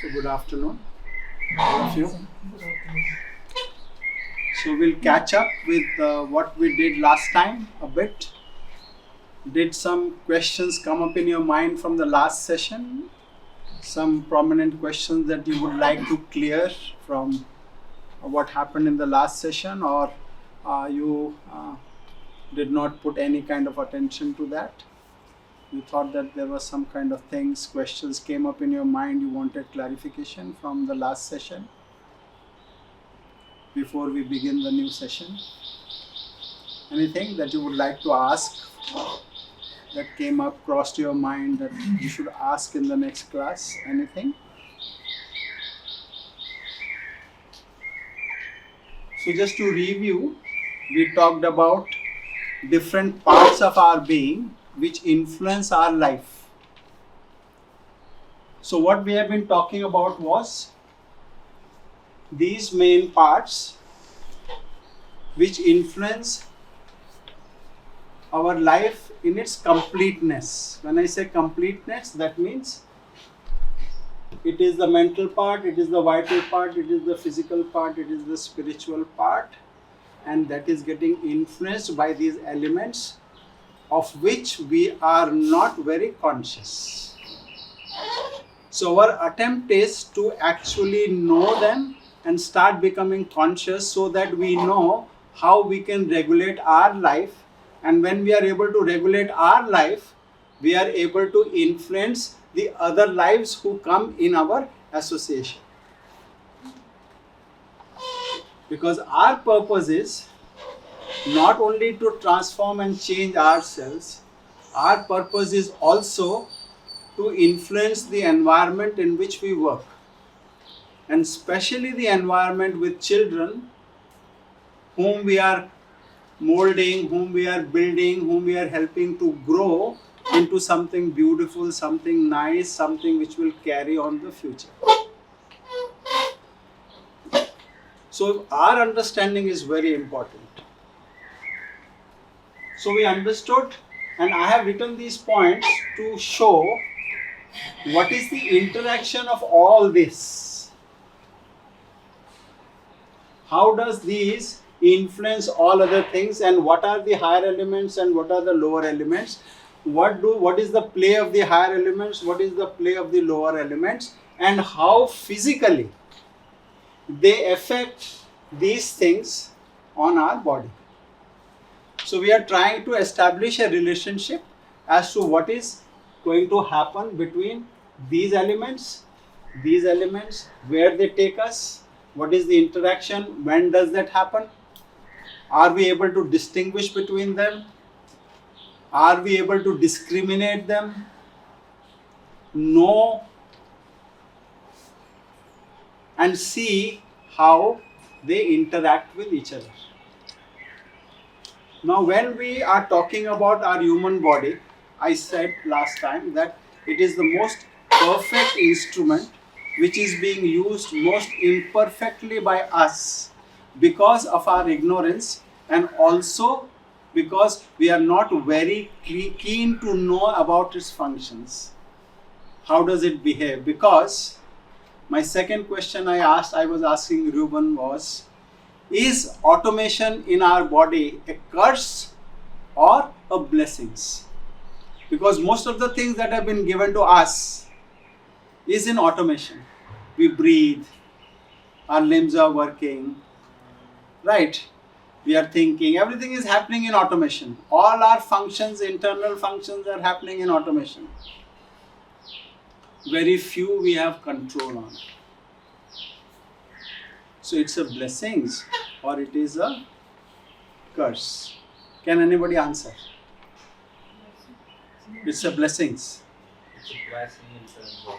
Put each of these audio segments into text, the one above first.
So good afternoon, all of you. So we'll catch up with what we did last time a bit. Did some questions come up in your mind from the last session? Some prominent questions that you would like to clear from what happened in the last session, or you did not put any kind of attention to that? You thought that there was some kind of things, questions came up in your mind, you wanted clarification from the last session before we begin the new session? Anything that you would like to ask that came up, crossed your mind that you should ask in the next class? Anything? So just to review, we talked about different parts of our being which influence our life. So what we have been talking about was these main parts which influence our life in its completeness. When I say completeness, that means it is the mental part, it is the vital part, it is the physical part, it is the spiritual part, and that is getting influenced by these elements of which we are not very conscious. So our attempt is to actually know them and start becoming conscious so that we know how we can regulate our life, and when we are able to regulate our life, we are able to influence the other lives who come in our association. Because our purpose is not only to transform and change ourselves, our purpose is also to influence the environment in which we work, and especially the environment with children whom we are molding, whom we are building, whom we are helping to grow into something beautiful, something nice, something which will carry on the future. So our understanding is very important. So we understood, and I have written these points to show what is the interaction of all this. How does these influence all other things, and what are the higher elements and what are the lower elements? What is the play of the higher elements, what is the play of the lower elements, and how physically they affect these things on our body. So we are trying to establish a relationship as to what is going to happen between these elements, where they take us, what is the interaction, when does that happen, are we able to distinguish between them, are we able to discriminate them, know and see how they interact with each other. Now when we are talking about our human body, I said last time that it is the most perfect instrument which is being used most imperfectly by us because of our ignorance, and also because we are not very keen to know about its functions. How does it behave? Because my second question I was asking Ruben was, is automation in our body a curse or a blessing? Because most of the things that have been given to us is in automation. We breathe, our limbs are working, right? We are thinking, everything is happening in automation. All our functions, internal functions are happening in automation. Very few we have control on. So it's a blessing or it is a curse? Can anybody answer? It's a blessing. It's a blessing in terms of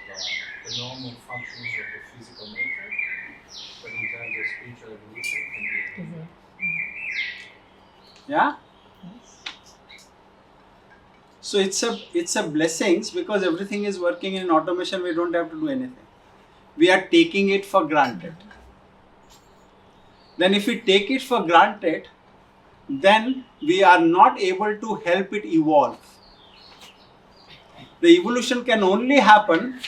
the normal functions of the physical nature, but in terms of spiritual evolution, can be. Yeah? So it's a blessing because everything is working in automation. We don't have to do anything. We are taking it for granted. Then if we take it for granted, then we are not able to help it evolve. The evolution can only happen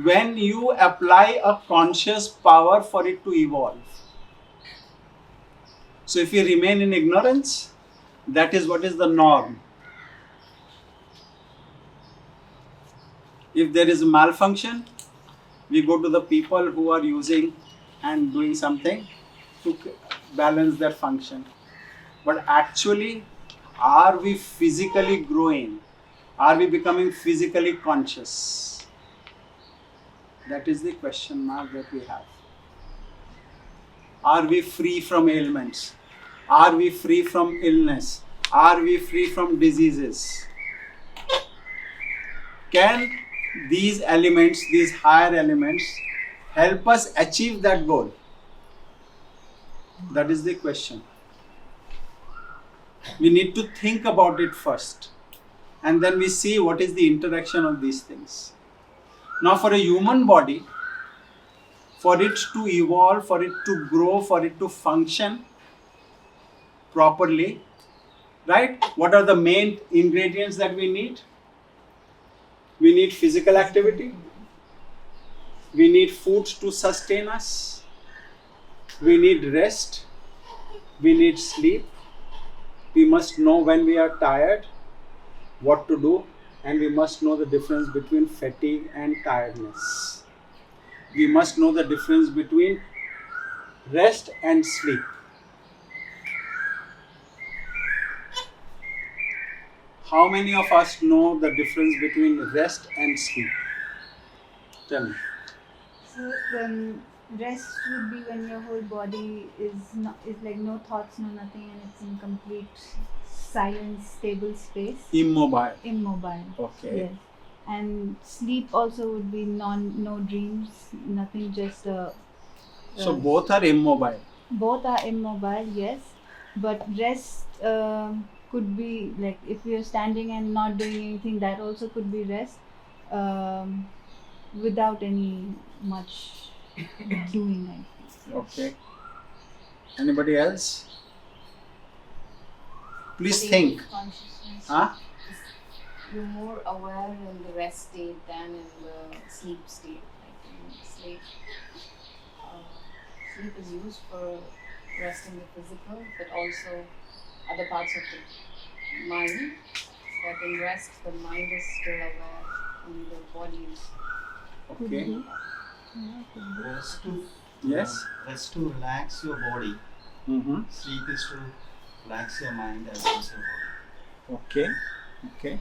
when you apply a conscious power for it to evolve. So if you remain in ignorance, that is what is the norm. If there is a malfunction, we go to the people who are using and doing something to balance their function. But actually, are we physically growing? Are we becoming physically conscious? That is the question mark that we have. Are we free from ailments? Are we free from illness? Are we free from diseases? Can these elements, these higher elements, help us achieve that goal? That is the question. We need to think about it first, and then we see what is the interaction of these things. Now, for a human body, for it to evolve, for it to grow, for it to function properly, right? What are the main ingredients that we need? We need physical activity. We need food to sustain us. We need rest. We need sleep. We must know when we are tired, what to do, and we must know the difference between fatigue and tiredness. We must know the difference between rest and sleep. How many of us know the difference between rest and sleep? Tell me. So rest would be when your whole body is like no thoughts, no nothing, and it's in complete silence, stable space. Immobile. Immobile. Okay. Yes. And sleep also would be no dreams, nothing, just So both are immobile. both are immobile, yes. But rest could be like if you're standing and not doing anything, that also could be rest, without any much doing, I think. Okay. Anybody else? Please think. Consciousness. Huh? You're more aware in the rest state than in the sleep state. Like in sleep, sleep is used for resting the physical, but also other parts of the mind. But in rest, the mind is still aware, and the body is. Could Okay. be. Yeah, could be. Rest to Yes. rest to relax your body. Mm-hmm. Sleep is to relax your mind as well as your body. Okay. Okay.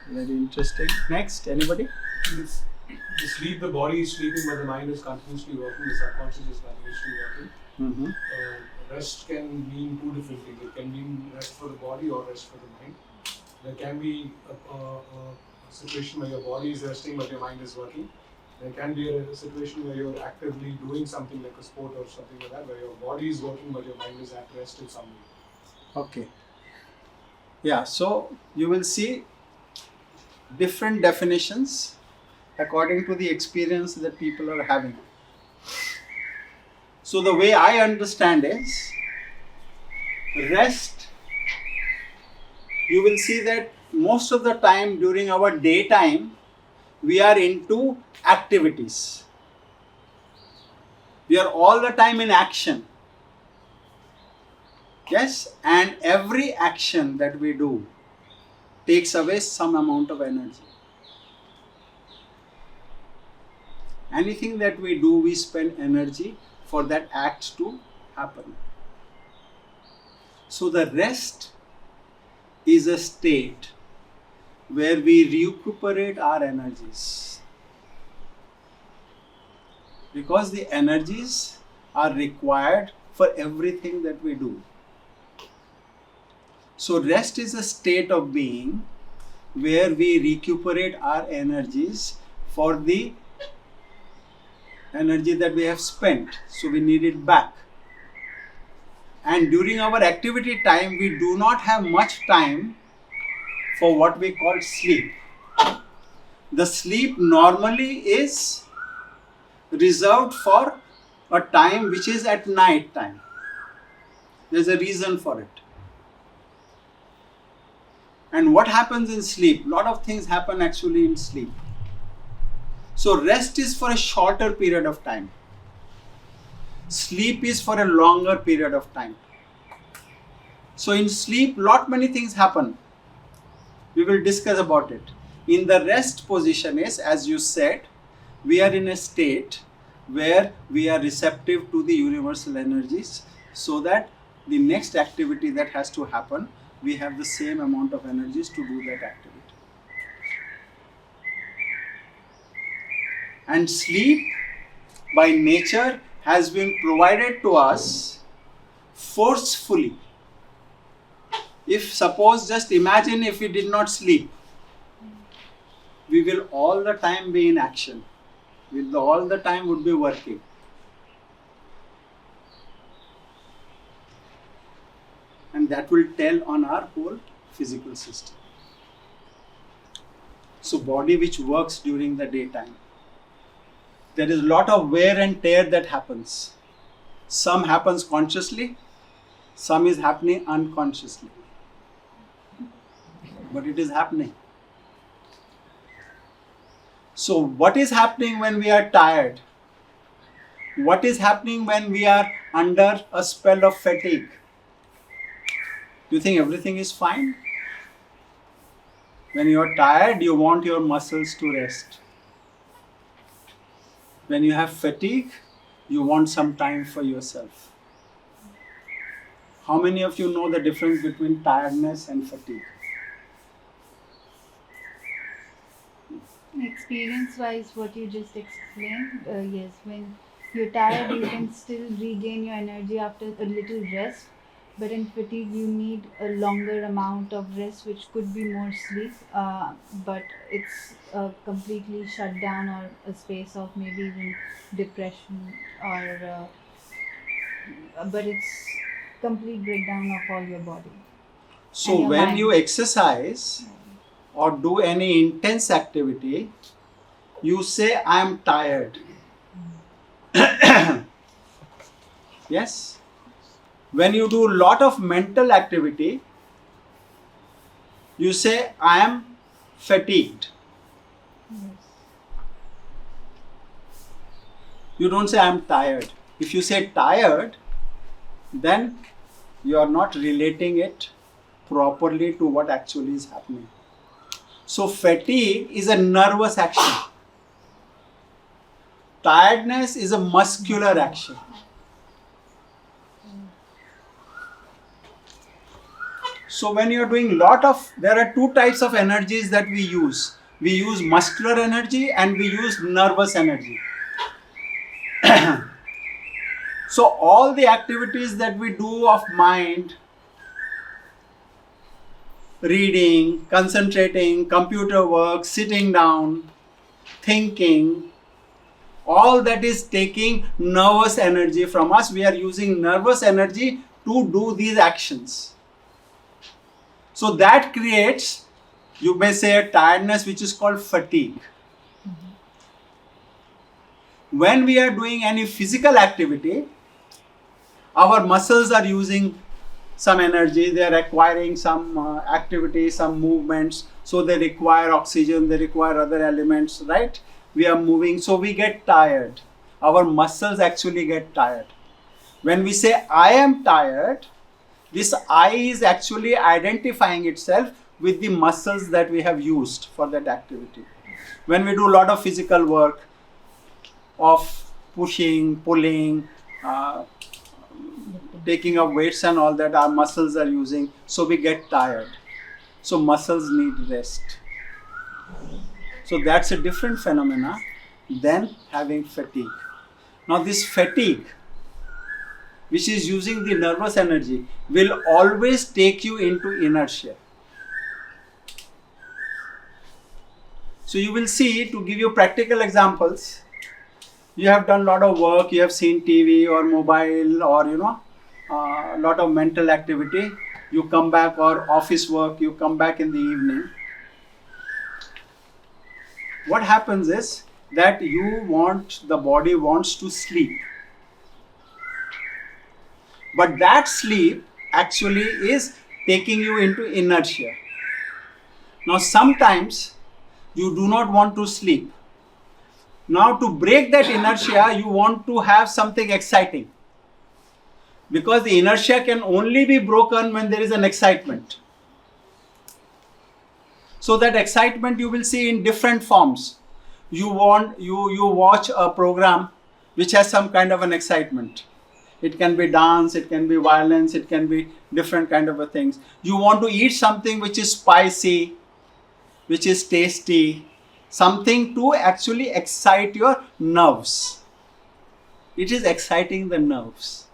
Very interesting. Next, anybody? It's, the sleep, the body is sleeping, but the mind is continuously working. The subconscious is continuously working. Mm-hmm. Rest can mean two different things. It can mean rest for the body or rest for the mind. There can be a situation where your body is resting but your mind is working. There can be a situation where you're actively doing something like a sport or something like that, where your body is working but your mind is at rest in some way. Okay. Yeah, so you will see different definitions according to the experience that people are having. So the way I understand is rest, you will see that most of the time during our daytime we are into activities. We are all the time in action. Yes, and every action that we do takes away some amount of energy. Anything that we do, we spend energy for that act to happen. So the rest is a state where we recuperate our energies. Because the energies are required for everything that we do. So rest is a state of being where we recuperate our energies for the energy that we have spent. So we need it back. And during our activity time, we do not have much time for what we call sleep. The sleep normally is reserved for a time which is at night time. There's a reason for it. And what happens in sleep? A lot of things happen actually in sleep. So rest is for a shorter period of time. Sleep is for a longer period of time. So in sleep, lot many things happen. We will discuss about it. In the rest position is, as you said, we are in a state where we are receptive to the universal energies, so that the next activity that has to happen, we have the same amount of energies to do that activity. And sleep by nature has been provided to us forcefully. If suppose, just imagine if we did not sleep, we will all the time be in action. We will all the time would be working. And that will tell on our whole physical system. So body which works during the daytime, there is a lot of wear and tear that happens. Some happens consciously, some is happening unconsciously. But it is happening. So what is happening when we are tired? What is happening when we are under a spell of fatigue? Do you think everything is fine? When you are tired, you want your muscles to rest. When you have fatigue, you want some time for yourself. How many of you know the difference between tiredness and fatigue? Experience-wise, what you just explained, yes, when you're tired, you can still regain your energy after a little rest. But in fatigue, you need a longer amount of rest, which could be more sleep. But it's completely shut down, or a space of maybe even depression, or but it's complete breakdown of all your body. So And your when mind. you exercise or do any intense activity, you say, I am tired. Yes? When you do a lot of mental activity, you say, I am fatigued. You don't say, I am tired. If you say tired, then you are not relating it properly to what actually is happening. So fatigue is a nervous action. Tiredness is a muscular action. So when you are doing there are two types of energies that we use. We use muscular energy and we use nervous energy. So all the activities that we do of mind, reading, concentrating, computer work, sitting down, thinking, all that is taking nervous energy from us. We are using nervous energy to do these actions. So that creates, you may say, a tiredness which is called fatigue. When we are doing any physical activity, our muscles are using some energy, they are acquiring some activity, some movements, so they require oxygen, they require other elements, right? We are moving, so we get tired. Our muscles actually get tired. When we say, I am tired, this I is actually identifying itself with the muscles that we have used for that activity. When we do a lot of physical work of pushing, pulling, taking up weights and all that, our muscles are using, so we get tired. So muscles need rest. So that's a different phenomena than having fatigue. Now this fatigue, which is using the nervous energy, will always take you into inertia. So you will see, to give you practical examples, you have done a lot of work, you have seen TV or mobile or a lot of mental activity, you come back, or office work, you come back in the evening. What happens is that the body wants to sleep. But that sleep actually is taking you into inertia. Now sometimes you do not want to sleep. Now to break that inertia, you want to have something exciting. Because the inertia can only be broken when there is an excitement. So that excitement you will see in different forms. You watch a program which has some kind of an excitement. It can be dance, it can be violence, it can be different kind of a things. You want to eat something which is spicy, which is tasty, something to actually excite your nerves. It is exciting the nerves.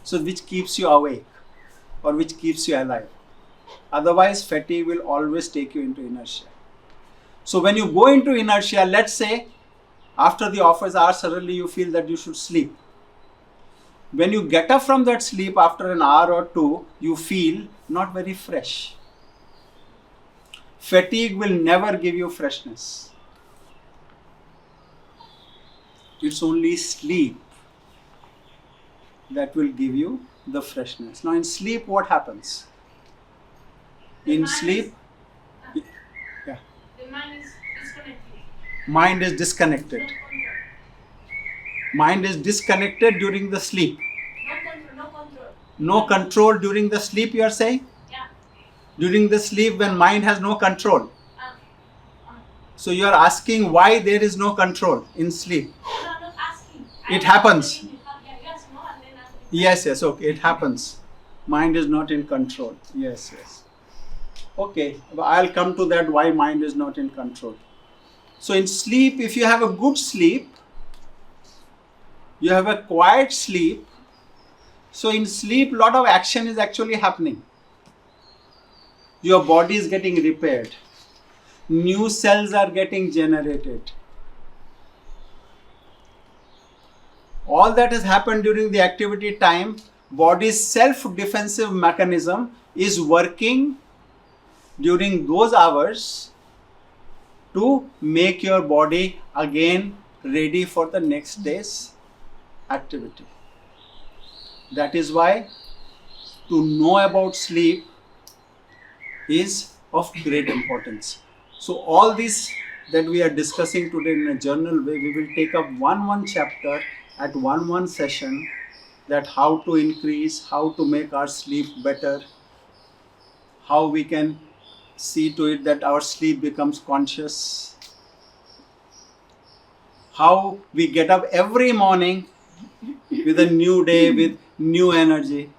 So which keeps you awake or which keeps you alive. Otherwise, fatigue will always take you into inertia. So when you go into inertia, let's say after the office hours, suddenly you feel that you should sleep. When you get up from that sleep after an hour or two, you feel not very fresh. Fatigue will never give you freshness. It's only sleep that will give you the freshness. Now in sleep, what happens? In sleep, yeah. The mind is disconnected. Mind is disconnected. No control. Mind is disconnected during the sleep. No control. No control. No control during the sleep, you are saying? Yeah. During the sleep when mind has no control. Uh, So you are asking why there is no control in sleep. no, I'm not asking. It happens. Yes, no, and then asking. Yes, okay, it happens. Mind is not in control. Yes. Okay, I'll come to that why mind is not in control. So in sleep, if you have a good sleep, you have a quiet sleep. So in sleep, lot of action is actually happening. Your body is getting repaired. New cells are getting generated. All that has happened during the activity time, body's self-defensive mechanism is working during those hours to make your body again ready for the next day's activity. That is why to know about sleep is of great importance. So all this that we are discussing today in a journal way, we will take up one chapter at one session, that how to increase, how to make our sleep better, how we can see to it that our sleep becomes conscious, how we get up every morning with a new day, with new energy,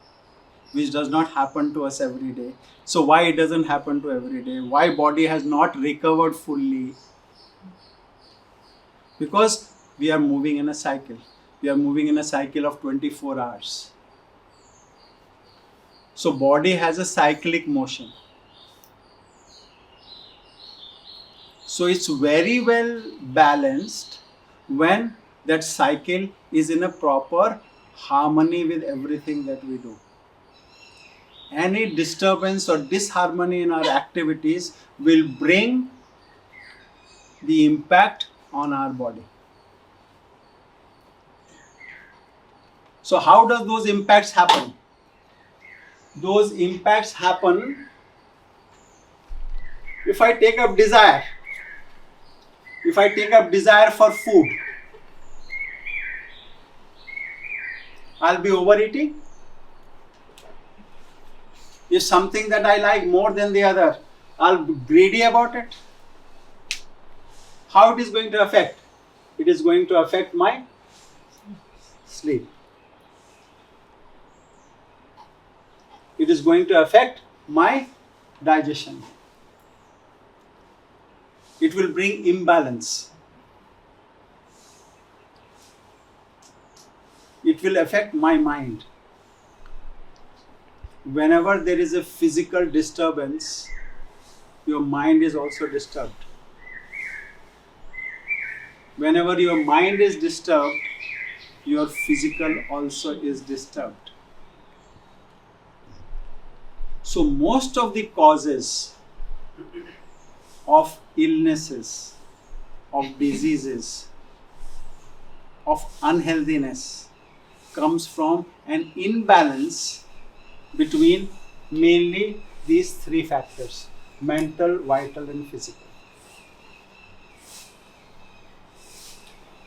which does not happen to us every day. So why it doesn't happen to every day? Why body has not recovered fully? Because we are moving in a cycle. We are moving in a cycle of 24 hours. So body has a cyclic motion. So it's very well balanced when that cycle is in a proper harmony with everything that we do. Any disturbance or disharmony in our activities will bring the impact on our body. So how does those impacts happen? Those impacts happen if I take up desire. If I take up desire for food, I'll be overeating. If something that I like more than the other, I'll be greedy about it. How it is going to affect? It is going to affect my sleep. It is going to affect my digestion. It will bring imbalance. It will affect my mind. Whenever there is a physical disturbance, your mind is also disturbed. Whenever your mind is disturbed, your physical also is disturbed. So most of the causes of illnesses, of diseases, of unhealthiness comes from an imbalance between mainly these three factors: mental, vital and physical.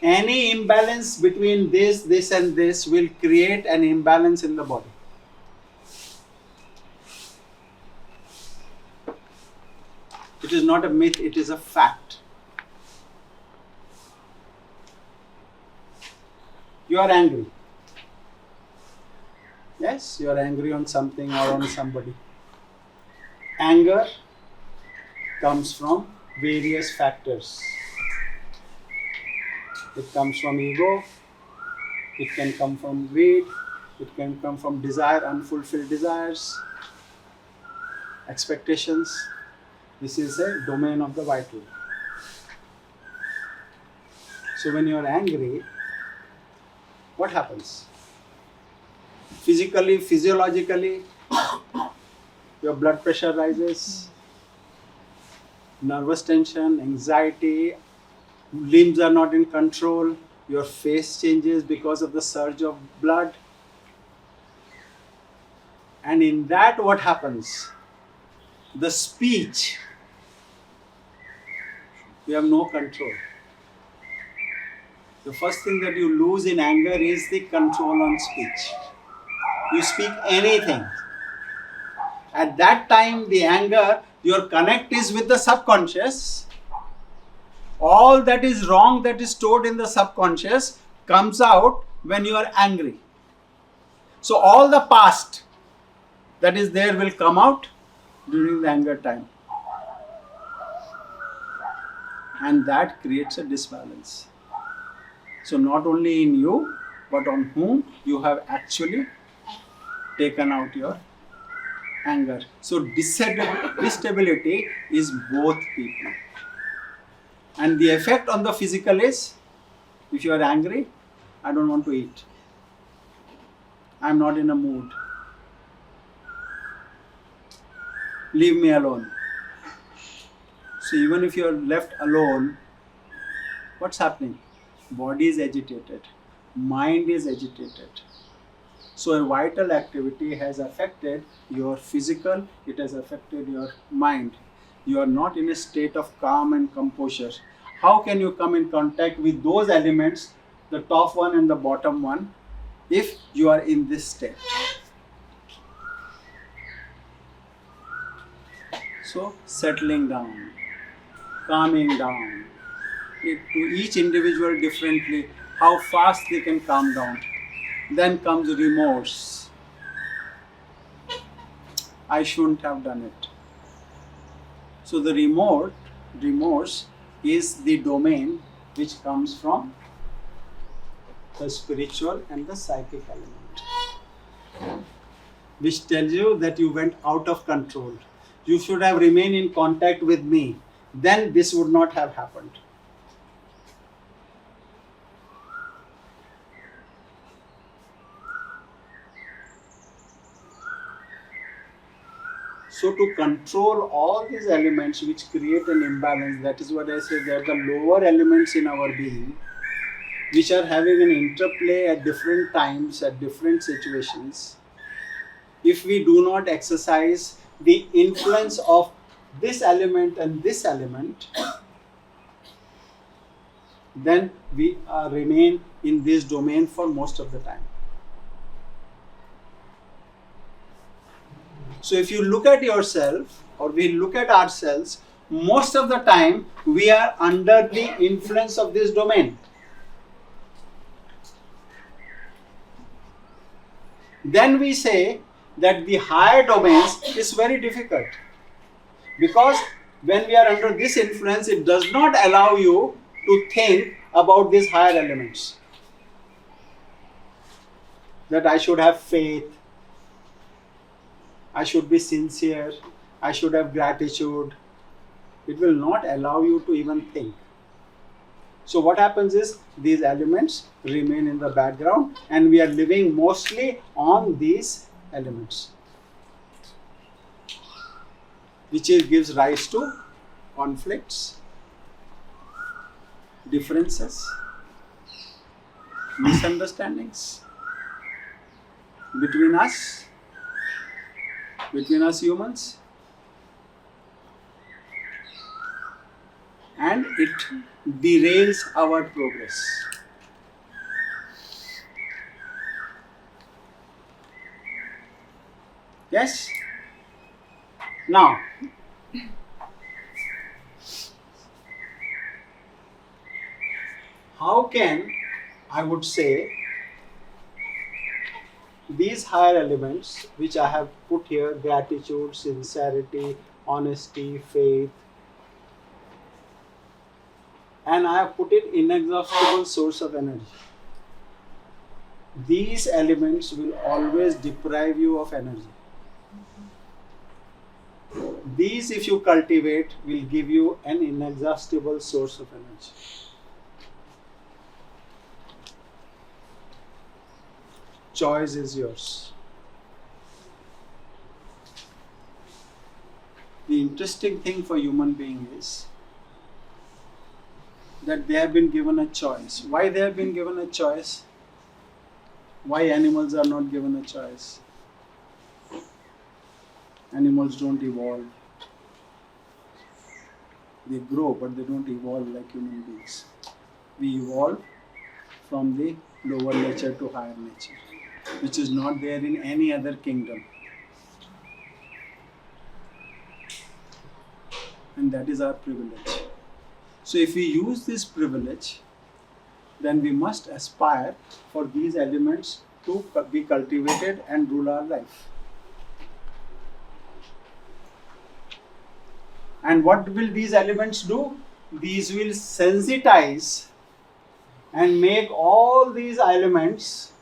Any imbalance between this and this will create an imbalance in the body. It is not a myth, it is a fact. You are angry. Yes, you are angry on something or on somebody. Anger comes from various factors. It comes from ego, it can come from greed, it can come from desire, unfulfilled desires, expectations. This is a domain of the vital. So when you are angry, what happens? Physically, physiologically, your blood pressure rises, nervous tension, anxiety, limbs are not in control, your face changes because of the surge of blood. And in that, what happens? The speech, you have no control. The first thing that you lose in anger is the control on speech. You speak anything. At that time, the anger, your connect is with the subconscious. All that is wrong that is stored in the subconscious comes out when you are angry. So all the past that is there will come out during the anger time. And that creates a disbalance. So not only in you, but on whom you have actually taken out your anger. So distability is both people. And the effect on the physical is, if you are angry, I don't want to eat. I am not in a mood. Leave me alone. So even if you are left alone, what's happening? Body is agitated. Mind is agitated. So a vital activity has affected your physical, it has affected your mind. You are not in a state of calm and composure. How can you come in contact with those elements, the top one and the bottom one, if you are in this state? So settling down, calming down. To each individual differently, how fast they can calm down. Then comes remorse. I shouldn't have done it. So the remorse is the domain which comes from the spiritual and the psychic element, which tells you that you went out of control. You should have remained in contact with me. Then this would not have happened. So to control all these elements which create an imbalance, that is what I say, they are the lower elements in our being, which are having an interplay at different times, at different situations. If we do not exercise the influence of this element and this element, then we remain in this domain for most of the time. So if you look at yourself, or we look at ourselves, most of the time we are under the influence of this domain. Then we say that the higher domains is very difficult, because when we are under this influence, it does not allow you to think about these higher elements. That I should have faith, I should be sincere, I should have gratitude. It will not allow you to even think. So what happens is, these elements remain in the background and we are living mostly on these elements, which gives rise to conflicts, differences, misunderstandings between us humans. and it derails our progress. Yes? Now, how can, I would say, these higher elements which I have put here, gratitude, sincerity, honesty, faith, and I have put it inexhaustible source of energy. These elements will always deprive you of energy. These, if you cultivate, will give you an inexhaustible source of energy. Choice is yours. The interesting thing for human being is that they have been given a choice. Why they have been given a choice? Why animals are not given a choice? Animals don't evolve. They grow, but they don't evolve like human beings. We evolve from the lower nature to higher nature, which is not there in any other kingdom. And that is our privilege. So if we use this privilege, then we must aspire for these elements to be cultivated and rule our life. And what will these elements do? These will sensitize and make all these elements,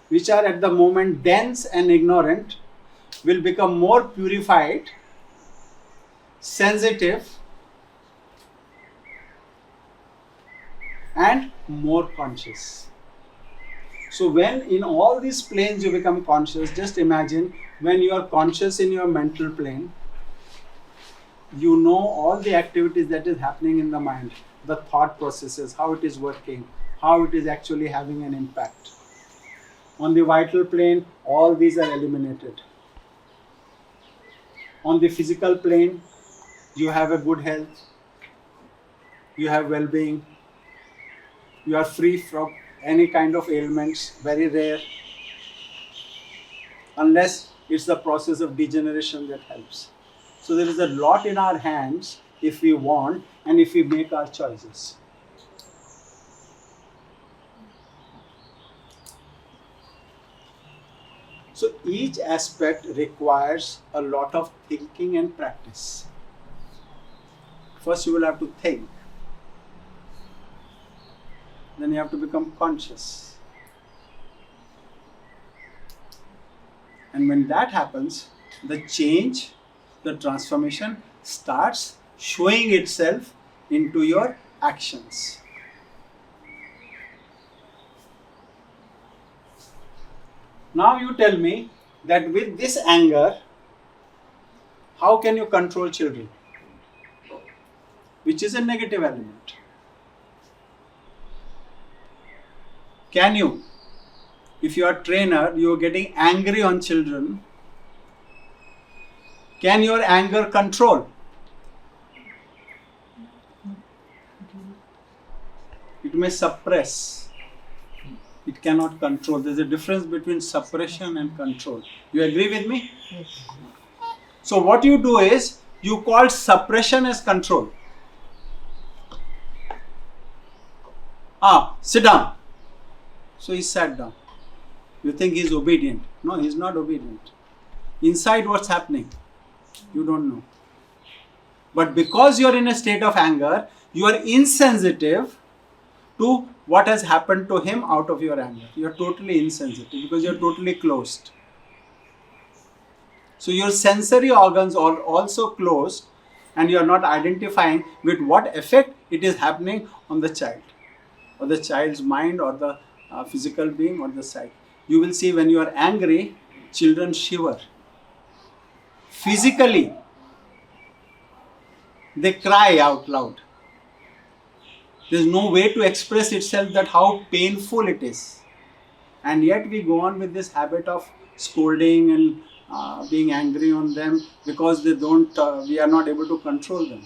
which are at the moment dense and ignorant, will become more purified, sensitive, and more conscious. So when in all these planes you become conscious, just imagine when you are conscious in your mental plane, you know all the activities that is happening in the mind, the thought processes, how it is working, how it is actually having an impact. On the vital plane, all these are eliminated. On the physical plane, you have a good health, you have well-being, you are free from any kind of ailments, very rare, unless it's the process of degeneration that helps. So there is a lot in our hands if we want and if we make our choices. So each aspect requires a lot of thinking and practice. First you will have to think. Then you have to become conscious. And when that happens, the change, the transformation starts showing itself into your actions. Now you tell me that with this anger, how can you control children? Which is a negative element. Can you? If you are a trainer, you are getting angry on children. Can your anger control? It may suppress. It cannot control. There is a difference between suppression and control. You agree with me? Yes. So what you do is, you call suppression as control. Sit down. So he sat down. You think he is obedient. No, he is not obedient. Inside what's happening? You don't know. But because you are in a state of anger, you are insensitive to what has happened to him out of your anger. You are totally insensitive because you are totally closed. So your sensory organs are also closed and you are not identifying with what effect it is happening on the child or the child's mind or the physical being or the sight. You will see when you are angry, children shiver. Physically, they cry out loud. There is no way to express itself that how painful it is. And yet we go on with this habit of scolding and being angry on them because they don't. We are not able to control them.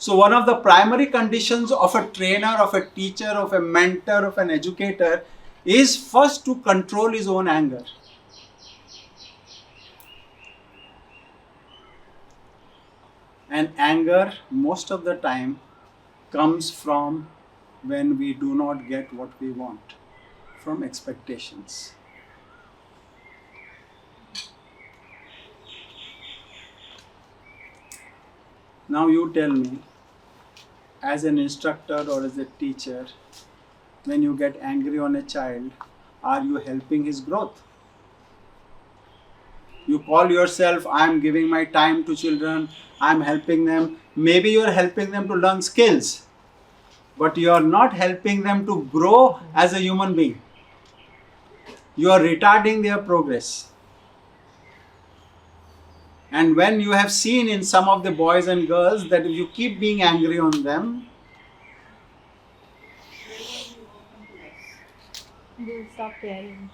So one of the primary conditions of a trainer, of a teacher, of a mentor, of an educator is first to control his own anger. And anger most of the time comes from when we do not get what we want, from expectations. Now you tell me, as an instructor or as a teacher, when you get angry on a child, are you helping his growth? You call yourself, I am giving my time to children, I am helping them. Maybe you are helping them to learn skills, but you are not helping them to grow as a human being. You are retarding their progress. And when you have seen in some of the boys and girls that if you keep being angry on them, They'll stop caring.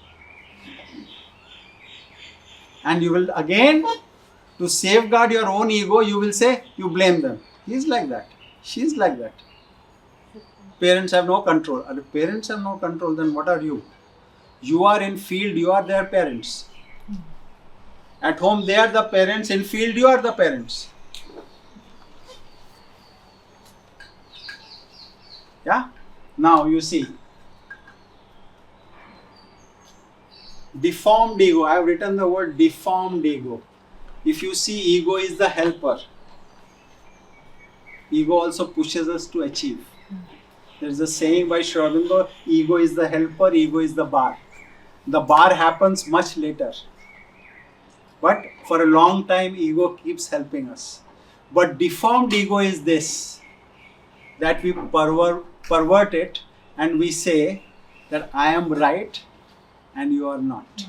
and you will again, to safeguard your own ego, you will say, you blame them. He's like that. She's like that. Parents have no control. If parents have no control, then what are you? You are in field, you are their parents. At home, they are the parents. In field, you are the parents. Yeah? Now you see. Deformed ego. I have written the word deformed ego. If you see, ego is the helper. Ego also pushes us to achieve. There is a saying by Sri Aurobindo, ego is the helper, ego is the bar. The bar happens much later. But for a long time, ego keeps helping us. But deformed ego is this, that we pervert it and we say that I am right and you are not.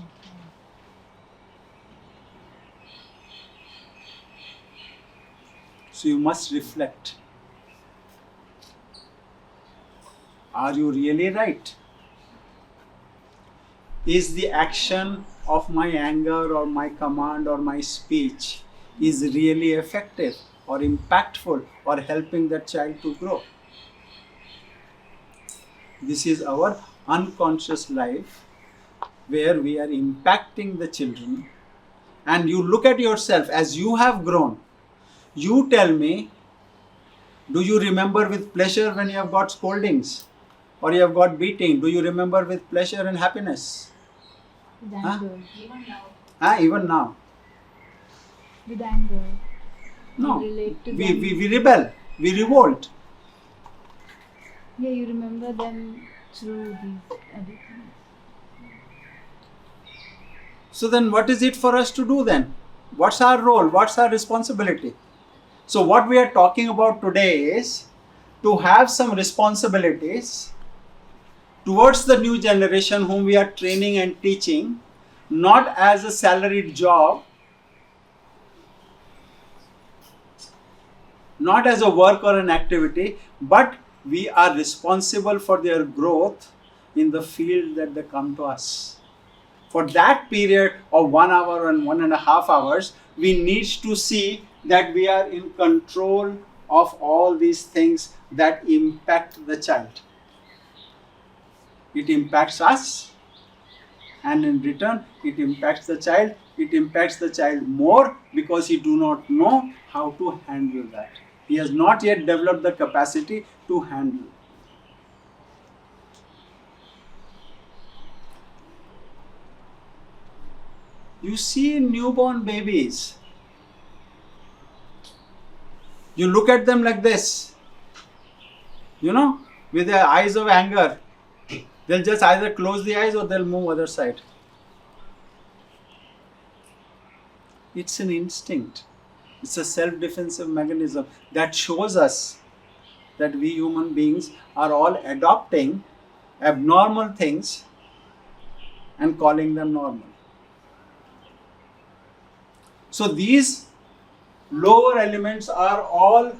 So you must reflect. Are you really right? Is the action of my anger or my command or my speech is really effective or impactful or helping that child to grow? This is our unconscious life where we are impacting the children. And you look at yourself as you have grown. You tell me, do you remember with pleasure when you have got scoldings or you have got beating? Do you remember with pleasure and happiness? With anger. Even now. With anger. No. You relate to We them. rebel. We revolt. Yeah, you remember them through these everything. So then what is it for us to do then? What's our role? What's our responsibility? So what we are talking about today is to have some responsibilities towards the new generation whom we are training and teaching, not as a salaried job, not as a work or an activity, but we are responsible for their growth in the field that they come to us. For that period of 1 hour and 1.5 hours, we need to see that we are in control of all these things that impact the child. It impacts us, and in return, it impacts the child. It impacts the child more because he do not know how to handle that. He has not yet developed the capacity to handle. You see newborn babies. You look at them like this, with their eyes of anger. They'll just either close the eyes or they'll move other side. It's an instinct. It's a self-defensive mechanism that shows us that we human beings are all adopting abnormal things and calling them normal. So these lower elements are all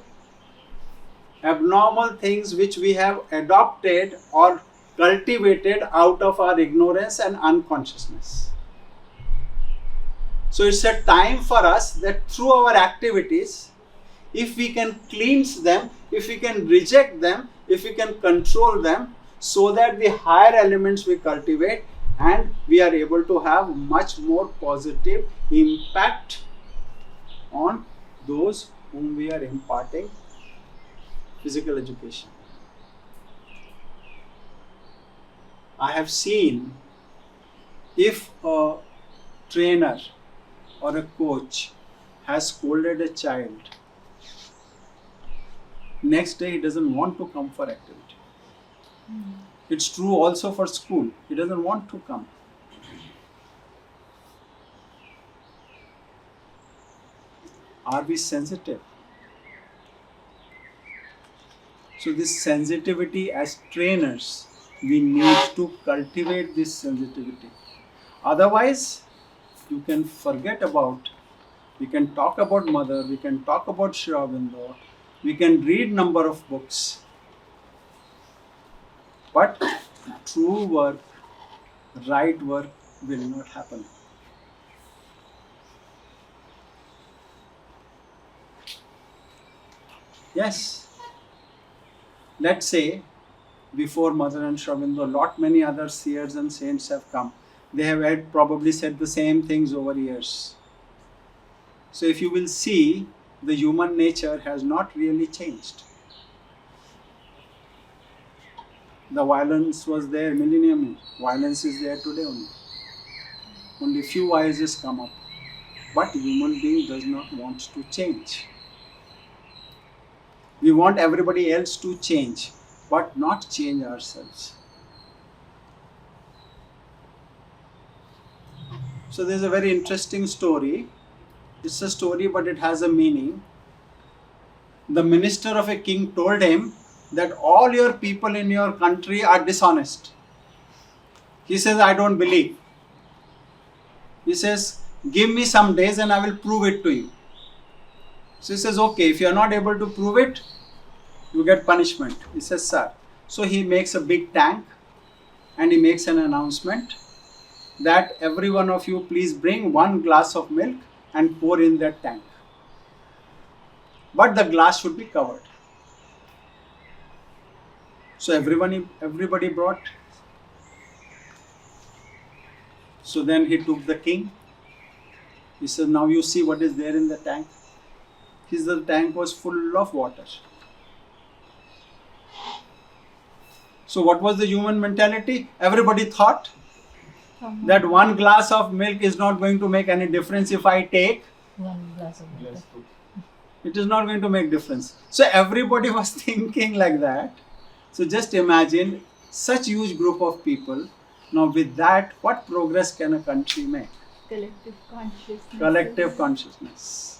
abnormal things which we have adopted or cultivated out of our ignorance and unconsciousness. So it's a time for us that through our activities, if we can cleanse them, if we can reject them, if we can control them, so that the higher elements we cultivate and we are able to have much more positive impact on those whom we are imparting physical education. I have seen if a trainer or a coach has scolded a child, next day he doesn't want to come for activity. It's true also for school. He doesn't want to come. Are we sensitive? So this sensitivity as trainers, we need to cultivate this sensitivity. Otherwise, you can forget about, we can talk about mother, we can talk about Sri Aurobindo, we can read number of books, but true work, right work will not happen. Yes, let's say before Mother and Sri Aurobindo, lot many other seers and saints have come. They have probably said the same things over years. So if you will see, the human nature has not really changed. The violence was there millennium ago. Violence is there today only. Only few vices come up. But human being does not want to change. We want everybody else to change, but not change ourselves. So there's a very interesting story. It's a story, but it has a meaning. The minister of a king told him that all your people in your country are dishonest. He says, I don't believe. He says, give me some days and I will prove it to you. So he says, okay, if you are not able to prove it, you get punishment. He says, sir. So he makes a big tank and he makes an announcement that every one of you please bring 1 glass of milk and pour in that tank. But the glass should be covered. So everybody brought. So then he took the king. He said, now you see what is there in the tank. The tank was full of water. So what was the human mentality? Everybody thought that 1 glass of milk is not going to make any difference if I take. 1 glass of water. It is not going to make difference. So everybody was thinking like that. So just imagine such huge group of people. Now with that, what progress can a country make? Collective consciousness. Collective consciousness.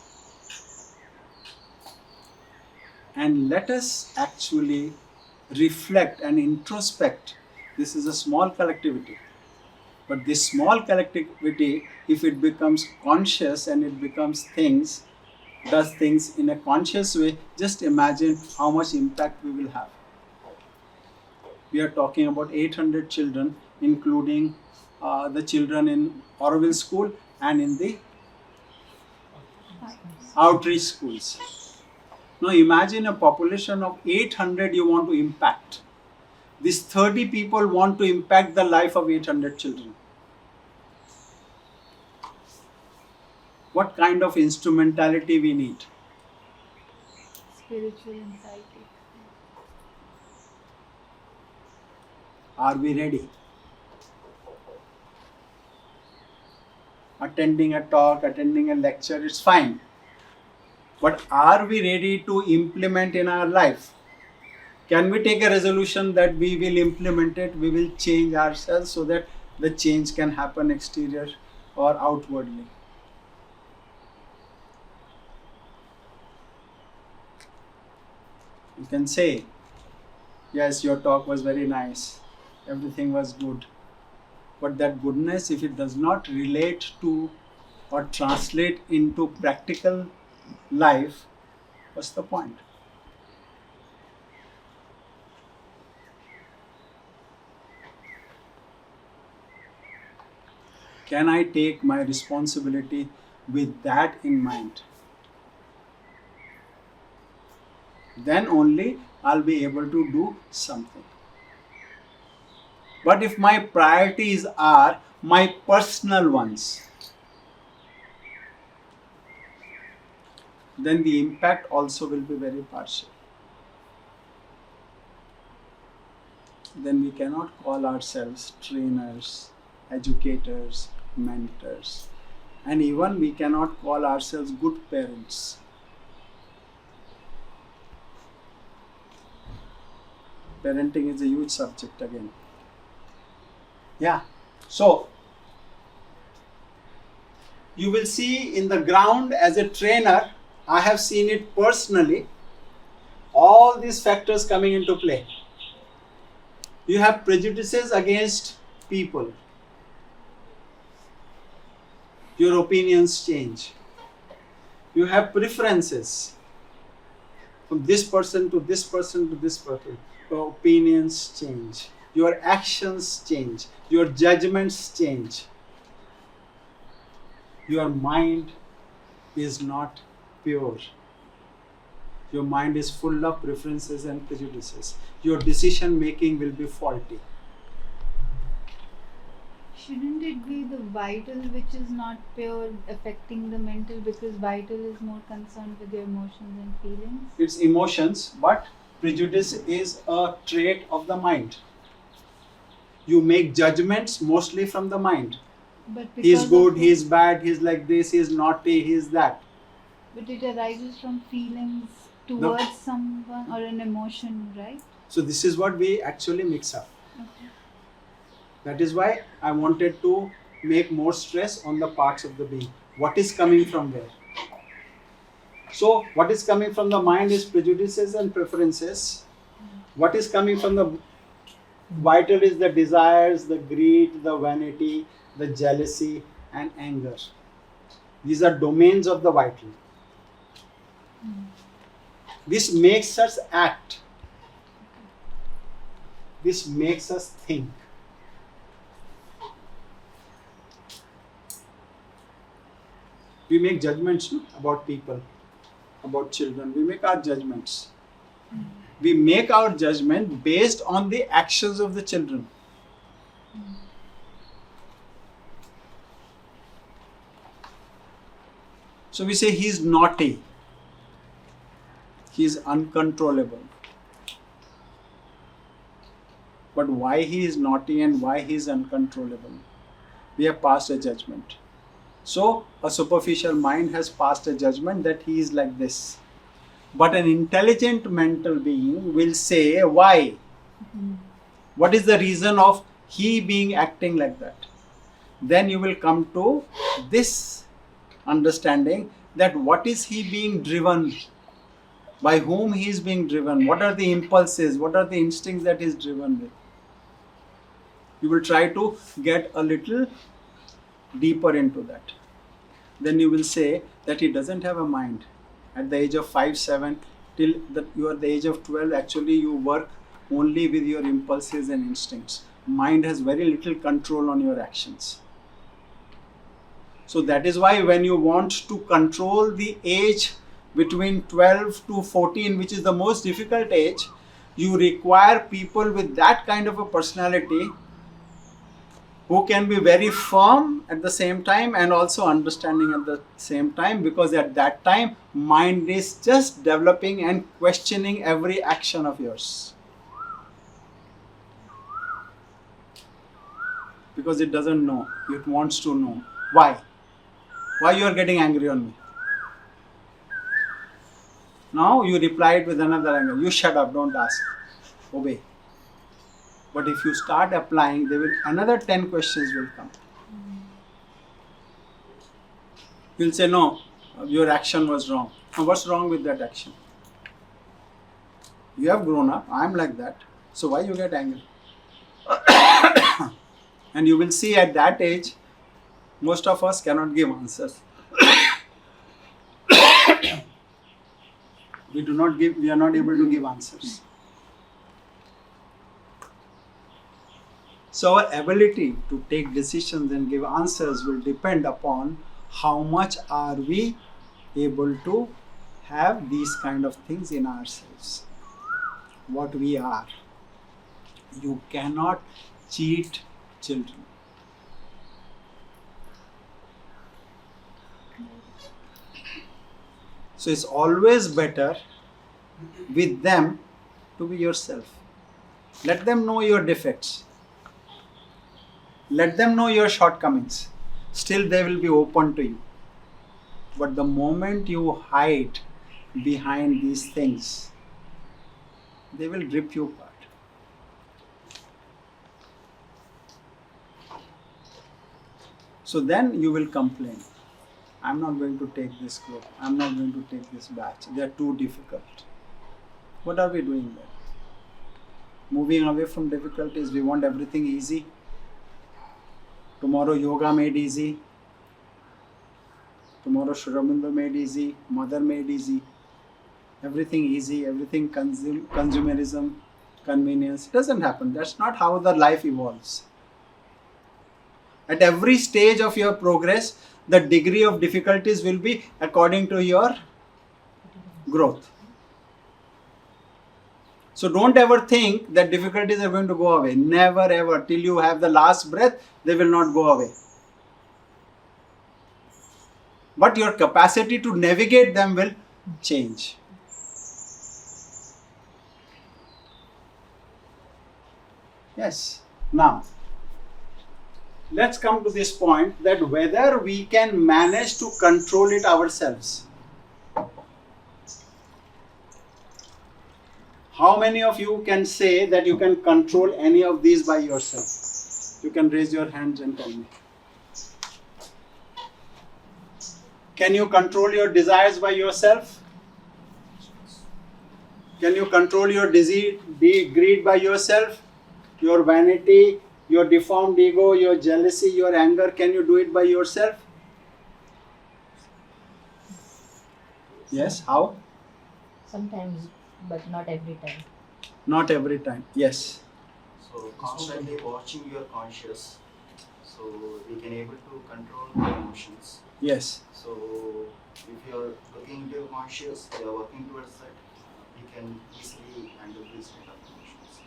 And let us actually reflect and introspect. This is a small collectivity. But this small collectivity, if it becomes conscious and it becomes things, does things in a conscious way, just imagine how much impact we will have. We are talking about 800 children, including the children in Auroville school and in the outreach schools. Now imagine a population of 800 you want to impact. These 30 people want to impact the life of 800 children. What kind of instrumentality we need? Spiritual insight. Are we ready? Attending a talk, attending a lecture, it's fine. But are we ready to implement in our life? Can we take a resolution that we will implement it, we will change ourselves so that the change can happen exterior or outwardly? You can say, yes, your talk was very nice, everything was good. But that goodness, if it does not relate to or translate into practical life, what's the point? Can I take my responsibility with that in mind? Then only I'll be able to do something. But if my priorities are my personal ones, then the impact also will be very partial. Then we cannot call ourselves trainers, educators, mentors, and even we cannot call ourselves good parents. Parenting is a huge subject again. Yeah. So, you will see in the ground as a trainer, I have seen it personally, all these factors coming into play. You have prejudices against people. Your opinions change. You have preferences from this person to this person to this person. Your opinions change. Your actions change. Your judgments change. Your mind is not pure. Your mind is full of preferences and prejudices. Your decision making will be faulty. Shouldn't it be the vital which is not pure affecting the mental, because vital is more concerned with your emotions and feelings? It's emotions, but prejudice is a trait of the mind. You make judgments mostly from the mind. But He's because good, of he's bad, he's like this, he's naughty, he's that. But it arises from feelings towards someone or an emotion, right? So this is what we actually mix up. Okay. That is why I wanted to make more stress on the parts of the being. What is coming from where? So what is coming from the mind is prejudices and preferences. What is coming from the vital is the desires, the greed, the vanity, the jealousy and anger. These are domains of the vital. This makes us act. This makes us think. We make judgments about people, about children. We make our judgments. We make our judgment based on the actions of the children. So we say he's naughty. He is uncontrollable. But why he is naughty and why he is uncontrollable? We have passed a judgment. So a superficial mind has passed a judgment that he is like this. But an intelligent mental being will say why? What is the reason of he being acting like that? Then you will come to this understanding that what is he being driven, by whom he is being driven, what are the impulses, what are the instincts that he is driven with. You will try to get a little deeper into that. Then you will say that he doesn't have a mind. At the age of 5, 7, till you are the age of 12, actually you work only with your impulses and instincts. Mind has very little control on your actions. So that is why when you want to control the age between 12 to 14, which is the most difficult age, you require people with that kind of a personality who can be very firm at the same time and also understanding at the same time, because at that time mind is just developing and questioning every action of yours. Because it doesn't know, it wants to know. Why? Why you are getting angry on me? Now you replied with another angle. You shut up, don't ask. Obey. But if you start applying, there will another 10 questions will come. You'll say, no, your action was wrong. Now what's wrong with that action? You have grown up, I'm like that. So why you get angry? And you will see at that age, most of us cannot give answers. We are not able to give answers. So our ability to take decisions and give answers will depend upon how much are we able to have these kind of things in ourselves. What we are. You cannot cheat children. So it's always better with them to be yourself. Let them know your defects. Let them know your shortcomings. Still they will be open to you. But the moment you hide behind these things, they will rip you apart. So then you will complain. I'm not going to take this group. I'm not going to take this batch. They are too difficult. What are we doing there? Moving away from difficulties, we want everything easy. Tomorrow yoga made easy. Tomorrow Shuramundo made easy. Mother made easy. Everything easy, everything consumerism, convenience. Doesn't happen. That's not how the life evolves. At every stage of your progress, the degree of difficulties will be according to your growth. So don't ever think that difficulties are going to go away. Never ever. Till you have the last breath, they will not go away. But your capacity to navigate them will change. Yes. Now, let's come to this point that whether we can manage to control it ourselves. How many of you can say that you can control any of these by yourself? You can raise your hands and tell me. Can you control your desires by yourself? Can you control your greed by yourself? Your vanity, your deformed ego, your jealousy, your anger, can you do it by yourself? Yes, how? Sometimes, but not every time. Not every time, yes. So constantly watching your conscious, so we can able to control the emotions. Yes. So if you are looking into your conscious, you are working towards that, you can easily handle this kind of emotions.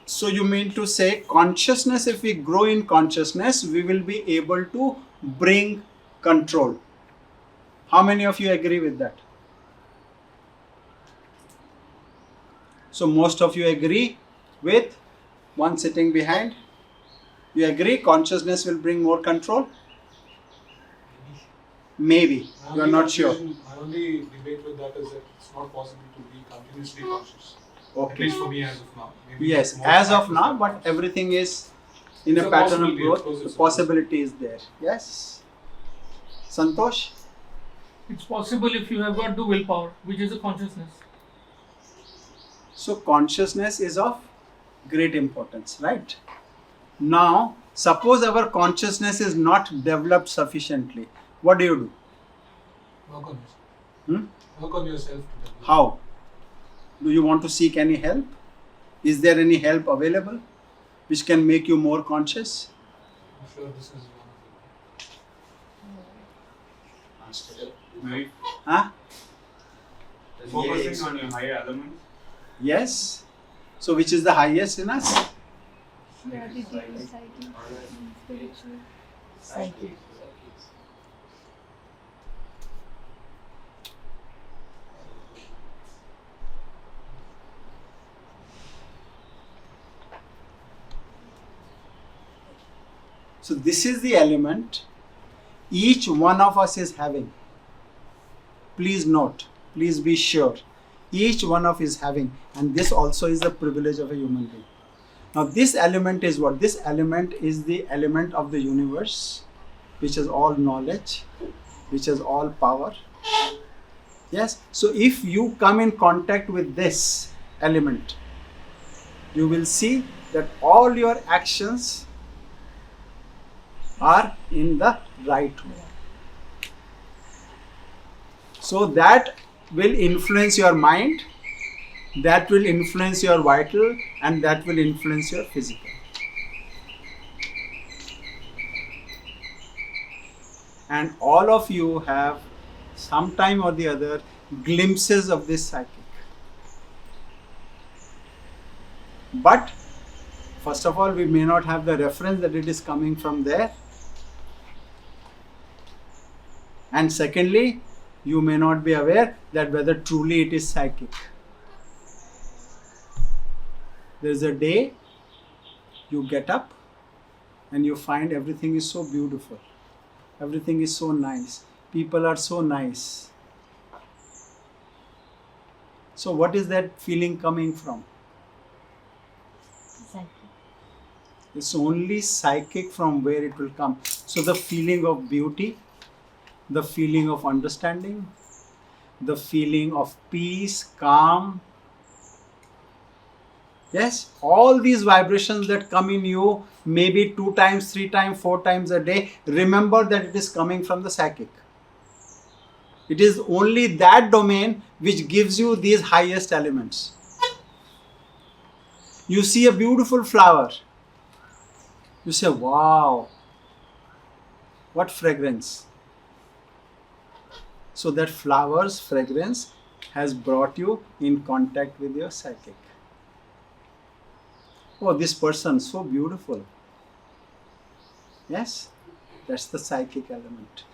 So you mean to say consciousness, if we grow in consciousness, we will be able to bring control. How many of you agree with that? So most of you agree with one sitting behind. You agree consciousness will bring more control? Maybe. You are not sure. My only debate with that is that it's not possible to be continuously conscious. At Okay. least for me as of now. Maybe Yes, more as of practice now, than but conscious. everything is in It's a a pattern of possibility, of growth. course The it's a possibility is there. Yes. Santosh? It's possible if you have got the willpower, which is a consciousness. So consciousness is of great importance, right? Now, suppose our consciousness is not developed sufficiently. What do you do? Work on yourself. Hmm? Work on yourself to develop. How? Do you want to seek any help? Is there any help available which can make you more conscious? I'm sure this is one of Master. Maybe Huh? focusing on your higher elements. Yes. So which is the highest in us? Gratitude, psyche, spiritual. Psyche. So this is the element each one of us is having. Please note, please be sure, each one of is having, and this also is the privilege of a human being. Now this element is what? This element is the element of the universe, which is all knowledge, which is all power. Yes, so if you come in contact with this element, you will see that all your actions are in the right way. So that will influence your mind, that will influence your vital, and that will influence your physical. And all of you have sometime or the other glimpses of this psychic. But first of all, we may not have the reference that it is coming from there. And secondly, you may not be aware that whether truly it is psychic. There is a day you get up and you find everything is so beautiful. Everything is so nice. People are so nice. So what is that feeling coming from? Psychic. It's only psychic from where it will come. So the feeling of beauty, the feeling of understanding, the feeling of peace, calm. Yes, all these vibrations that come in you, maybe 2 times, 3 times, 4 times a day, remember that it is coming from the psychic. It is only that domain which gives you these highest elements. You see a beautiful flower. You say, wow, what fragrance. So that flower's fragrance has brought you in contact with your psychic. Oh, this person, so beautiful. Yes, that's the psychic element.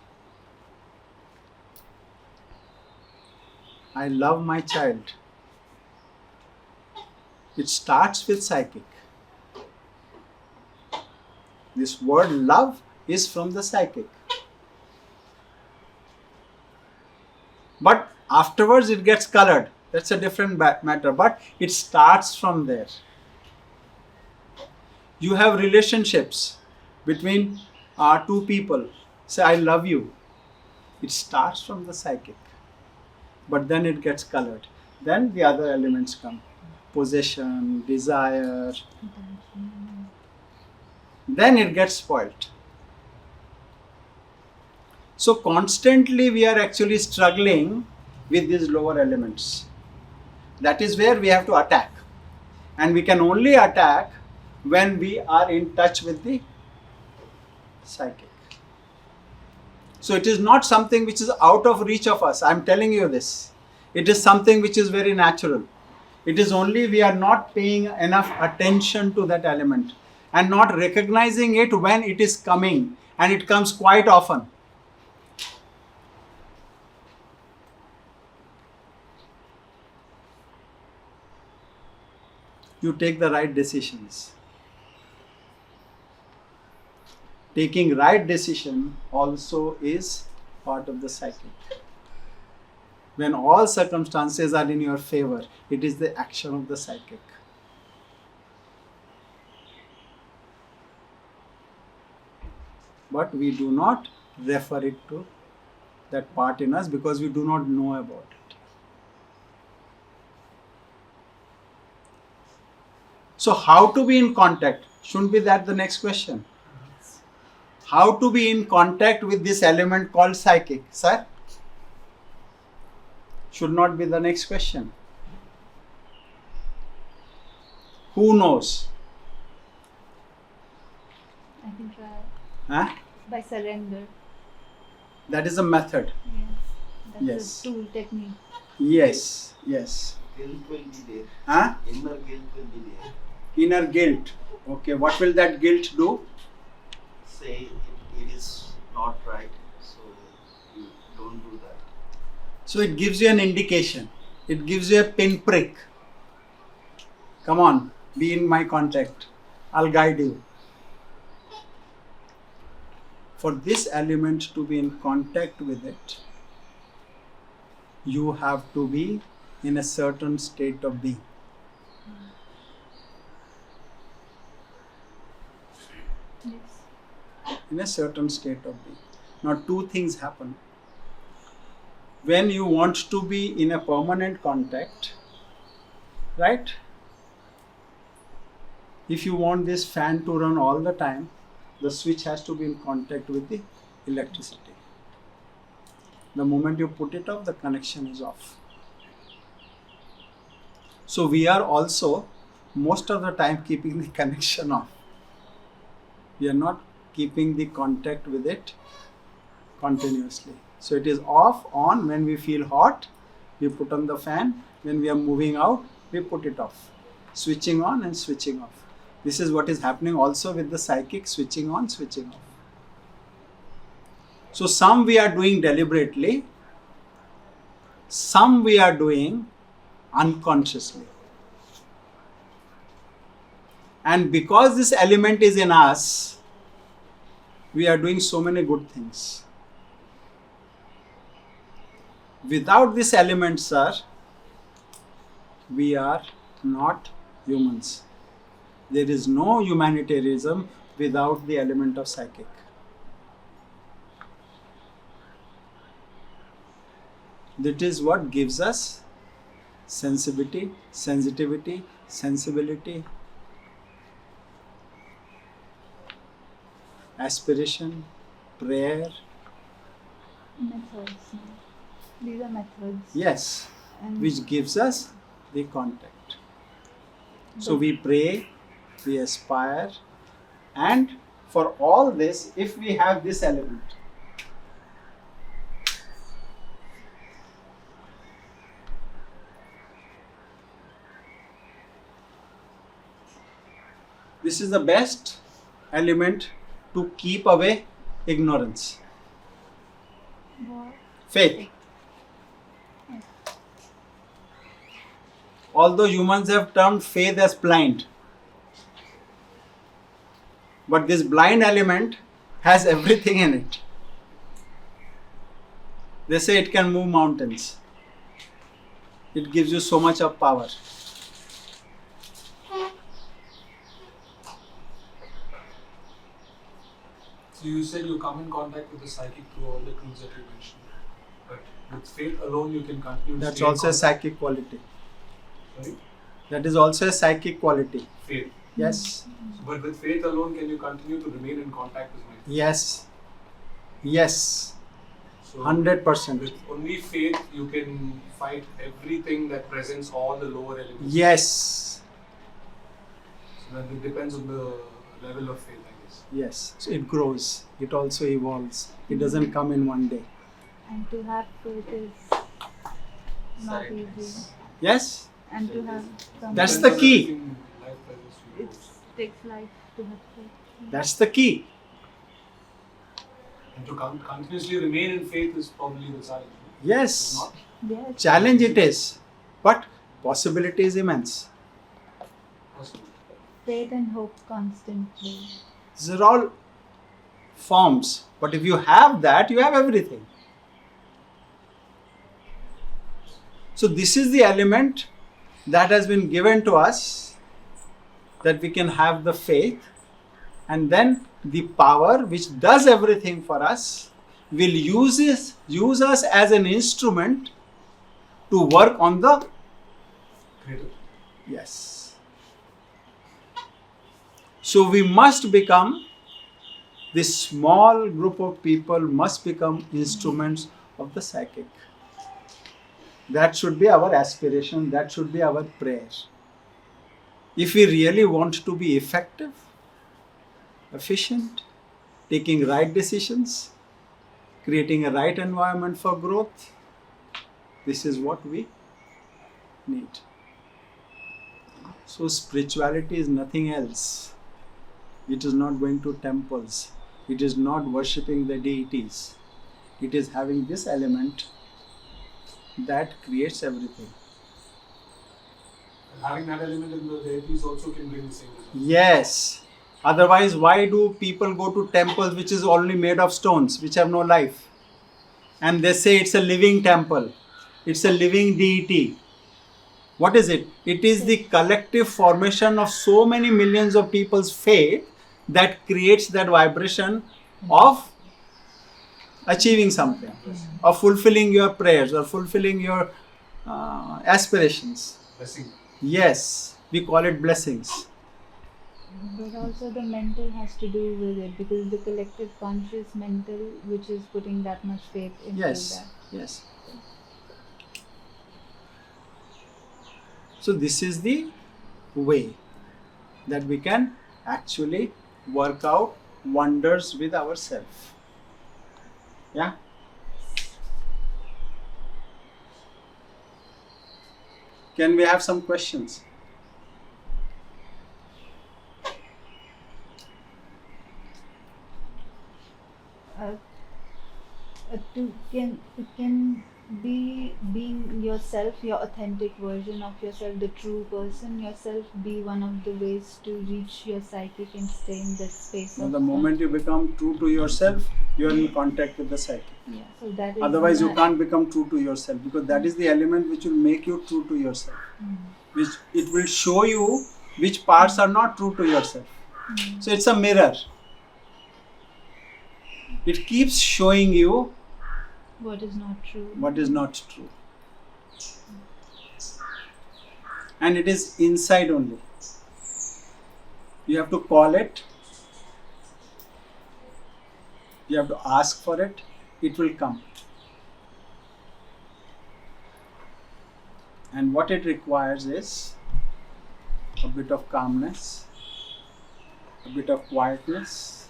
I love my child. It starts with psychic. This word love is from the psychic. But afterwards it gets colored. That's a different matter. But it starts from there. You have relationships between 2 people. Say, I love you. It starts from the psychic. But then it gets colored. Then the other elements come. Possession, desire. Then it gets spoilt. So constantly we are actually struggling with these lower elements. That is where we have to attack. And we can only attack when we are in touch with the psychic. So it is not something which is out of reach of us. I am telling you this. It is something which is very natural. It is only we are not paying enough attention to that element and not recognizing it when it is coming, and it comes quite often. You take the right decisions. Taking right decision also is part of the psychic. When all circumstances are in your favor, it is the action of the psychic. But we do not refer it to that part in us because we do not know about it. So how to be in contact? Shouldn't be that the next question? How to be in contact with this element called psychic, sir? Should not be the next question. Who knows? I can try Huh? by surrender. That is a method. Yes. That's Yes. a tool technique. Yes, yes. Guilt will be there. Huh? Inner guilt will be there. Inner guilt. Okay, what will that guilt do? Say it is not right, so you don't do that. So it gives you an indication. It gives you a pinprick. Come on, be in my contact. I'll guide you. For this element to be in contact with it, you have to be in a certain state of being. Yes. In a certain state of being. Now, 2 things happen. When you want to be in a permanent contact, right? If you want this fan to run all the time, the switch has to be in contact with the electricity. The moment you put it off, the connection is off. So we are also most of the time keeping the connection off. We are not keeping the contact with it continuously. So it is off, on when we feel hot, We put on the fan. When we are moving out, we put it off. Switching on and switching off. This is what is happening also with the psychic, switching on, switching off. So some we are doing deliberately, some we are doing unconsciously. And because this element is in us, we are doing so many good things. Without this element, sir, we are not humans. There is no humanitarianism without the element of psychic. That is what gives us sensitivity, sensibility, aspiration, prayer. Methods. These are methods. Yes, And which gives us the contact. So But- we pray, we aspire, and for all this, if we have this element, this is the best element to keep away ignorance. what? Faith. Although humans have termed faith as blind, but this blind element has everything in it. They say it can move mountains. It gives you so much of power. So you said you come in contact with the psychic through all the clues that you mentioned. But with faith alone, you can continue to That's stay in also a contact. psychic quality. Sorry? That is also a psychic quality. Faith. Yes. But with faith alone, can you continue to remain in contact with mind? Yes. Yes. So 100%. with only faith, you can fight everything that presents all the lower elements. Yes. So that it depends on the level of faith, I guess. Yes. So it grows. It also evolves. It doesn't come in one day. And to have faith is not Sorry. easy. Yes. And to have some That's Depends the on key. everything life presents to you. it takes life to have faith. That's the key. And to continuously remain in faith is probably the challenge. If Yes. not, Yes. Challenge it is. But possibility is immense. possible. Faith and hope constantly. These are all forms. But if you have that, you have everything. So this is the element that has been given to us, that we can have the faith, and then the power which does everything for us will use us as an instrument to work on the Greater. yes. So we must become, this small group of people must become instruments of the psychic. That should be our aspiration, that should be our prayer. If we really want to be effective, efficient, taking right decisions, creating a right environment for growth, this is what we need. So spirituality is nothing else. It is not going to temples. It is not worshipping the deities. It is having this element that creates everything. And having that element in the deities also can bring the same result. Yes. Otherwise, why do people go to temples which is only made of stones, which have no life? And they say it's a living temple. It's a living deity. What is it? It is the collective formation of so many millions of people's faith that creates that vibration of achieving something, of fulfilling your prayers or fulfilling your aspirations. Blessing. Yes, we call it blessings. But also the mental has to do with it, because the collective conscious mental which is putting that much faith into Yes, that. yes. So this is the way that we can actually work out wonders with ourselves. Yeah? Can we have some questions? uh, it can be being yourself, your authentic version of yourself, the true person yourself, be one of the ways to reach your psychic and stay in that space So of the moment you become true to yourself, you are in contact with the psychic. yeah, so that is Otherwise, you my- can't become true to yourself, because that is the element which will make you true to yourself. Which it will show you which parts are not true to yourself. So it's a mirror. It keeps showing you what is not true. what is not true. And it is inside only. You have to call it. You have to ask for it. It will come. And what it requires is a bit of calmness, a bit of quietness.